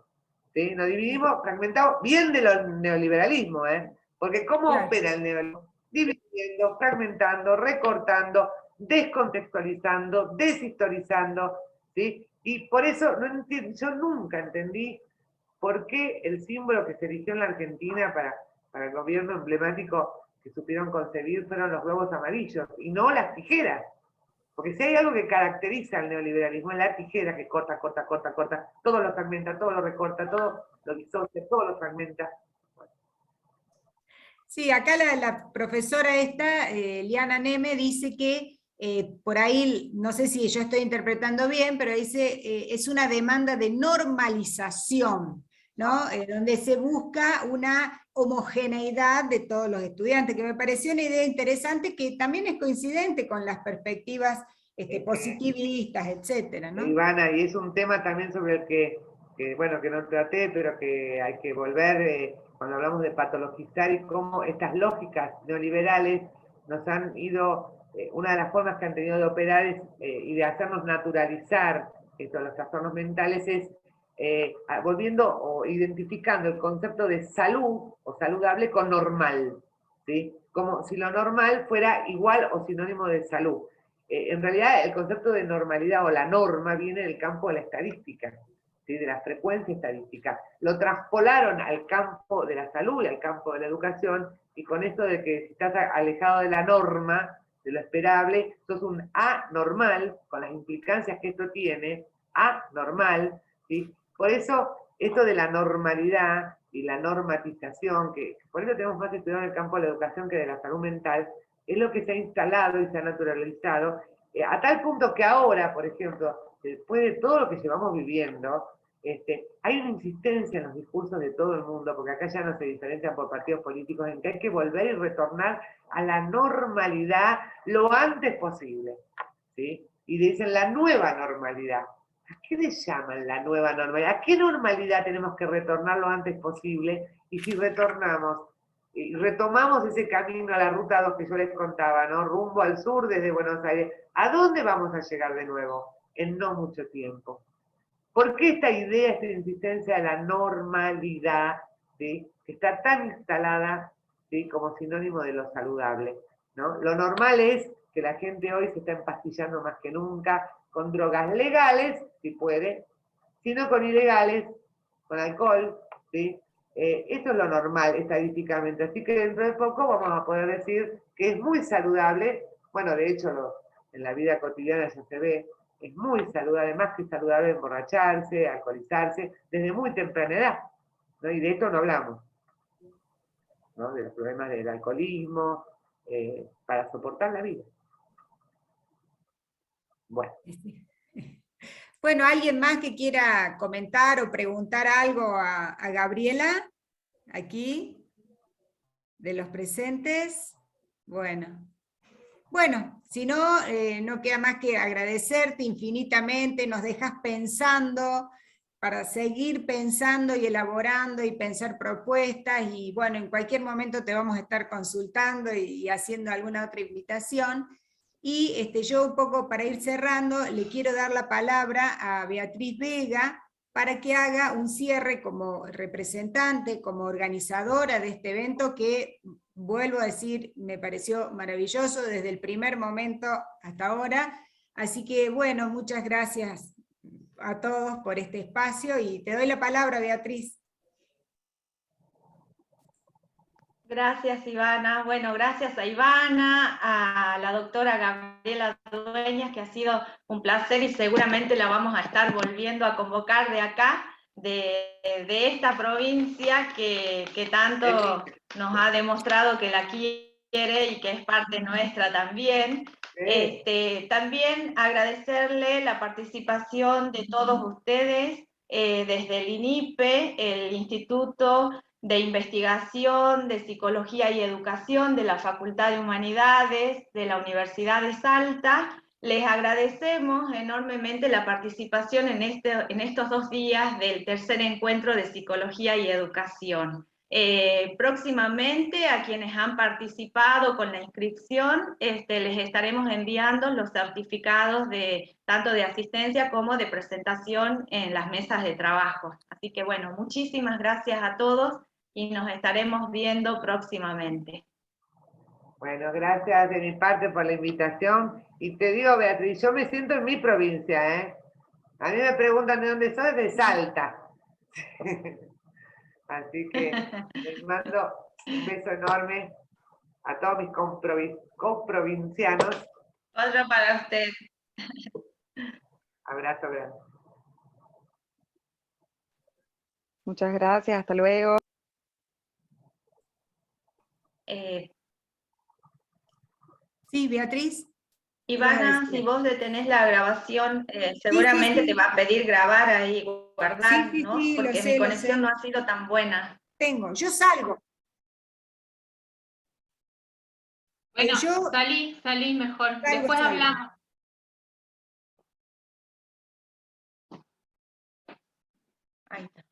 ¿sí? Nos dividimos, fragmentamos, bien de los neoliberalismo, ¿eh? Porque ¿cómo opera el neoliberalismo? Dividiendo, fragmentando, recortando, descontextualizando, deshistorizando, ¿sí? Y por eso yo nunca entendí por qué el símbolo que se eligió en la Argentina para el gobierno emblemático que supieron concebir fueron los globos amarillos y no las tijeras. Porque si hay algo que caracteriza al neoliberalismo es la tijera que corta, todo lo fragmenta, todo lo recorta, todo lo disocia, todo lo fragmenta. Sí, acá la profesora esta, Liana Neme, dice que por ahí, no sé si yo estoy interpretando bien, pero dice, es una demanda de normalización ¿no? Donde se busca una homogeneidad de todos los estudiantes, que me pareció una idea interesante que también es coincidente con las perspectivas positivistas, etcétera, ¿no? Ivana, y es un tema también sobre el bueno, que no traté, pero que hay que volver cuando hablamos de patologizar y cómo estas lógicas neoliberales nos han ido, una de las formas que han tenido de operar y de hacernos naturalizar los trastornos mentales es volviendo o identificando el concepto de salud o saludable con normal, ¿sí? Como si lo normal fuera igual o sinónimo de salud. En realidad el concepto de normalidad o la norma viene del campo de la estadística, ¿sí? De la frecuencia estadística. Lo traspolaron al campo de la salud y al campo de la educación, y con esto de que si estás alejado de la norma, de lo esperable, sos un anormal, con las implicancias que esto tiene, anormal, ¿sí? Por eso, esto de la normalidad y la normatización, que por eso tenemos más estudiado en el campo de la educación que de la salud mental, es lo que se ha instalado y se ha naturalizado, a tal punto que ahora, por ejemplo, después de todo lo que llevamos viviendo, hay una insistencia en los discursos de todo el mundo, porque acá ya no se diferencian por partidos políticos, en que hay que volver y retornar a la normalidad lo antes posible, ¿sí? Y dicen la nueva normalidad. ¿A qué le llaman la nueva normalidad? ¿A qué normalidad tenemos que retornar lo antes posible? Y si retornamos y retomamos ese camino a la ruta 2 que yo les contaba, ¿no? Rumbo al sur desde Buenos Aires, ¿a dónde vamos a llegar de nuevo? En no mucho tiempo. ¿Por qué esta idea, esta insistencia de la normalidad, ¿sí? Que está tan instalada, ¿sí? Como sinónimo de lo saludable, ¿no? Lo normal es que la gente hoy se está empastillando más que nunca con drogas legales, si puede, sino con ilegales, con alcohol, ¿sí? Eso es lo normal estadísticamente, así que dentro de poco vamos a poder decir que es muy saludable, bueno, de hecho en la vida cotidiana ya se ve, es muy saludable, más que saludable emborracharse, alcoholizarse, desde muy temprana edad, ¿no? Y de esto no hablamos, ¿no? De los problemas del alcoholismo, para soportar la vida. Bueno. Bueno, ¿alguien más que quiera comentar o preguntar algo a Gabriela? Aquí, de los presentes. Bueno, si no, no queda más que agradecerte infinitamente, nos dejas pensando para seguir pensando y elaborando y pensar propuestas, y bueno, en cualquier momento te vamos a estar consultando y haciendo alguna otra invitación. Y yo un poco para ir cerrando, le quiero dar la palabra a Beatriz Vega para que haga un cierre como representante, como organizadora de este evento que, vuelvo a decir, me pareció maravilloso desde el primer momento hasta ahora. Así que bueno, muchas gracias a todos por este espacio y te doy la palabra, Beatriz. Gracias, Ivana. Bueno, gracias a Ivana, a la doctora Gabriela Dueñas, que ha sido un placer y seguramente la vamos a estar volviendo a convocar de acá, de esta provincia que tanto nos ha demostrado que la quiere y que es parte nuestra también. También agradecerle la participación de todos ustedes desde el INIPE, el Instituto de Investigación de Psicología y Educación de la Facultad de Humanidades de la Universidad de Salta. Les agradecemos enormemente la participación en estos 2 días del tercer encuentro de Psicología y Educación. Próximamente a quienes han participado con la inscripción les estaremos enviando los certificados tanto de asistencia como de presentación en las mesas de trabajo. Así que bueno, muchísimas gracias a todos y nos estaremos viendo próximamente. Bueno, gracias de mi parte por la invitación. Y te digo, Beatriz, yo me siento en mi provincia, ¿eh? A mí me preguntan de dónde soy, de Salta. Así que les mando un beso enorme a todos mis comprovincianos. Otro para usted. Abrazo grande. Muchas gracias, hasta luego. Sí, Beatriz. Ivana, si vos detenés la grabación, seguramente sí. te va a pedir grabar ahí, guardar, Sí, ¿no? sí, lo Porque sé, mi lo conexión sé. no ha sido tan buena. Yo salgo. Bueno, Yo salí mejor. salgo, Después salgo. hablamos. Ahí está.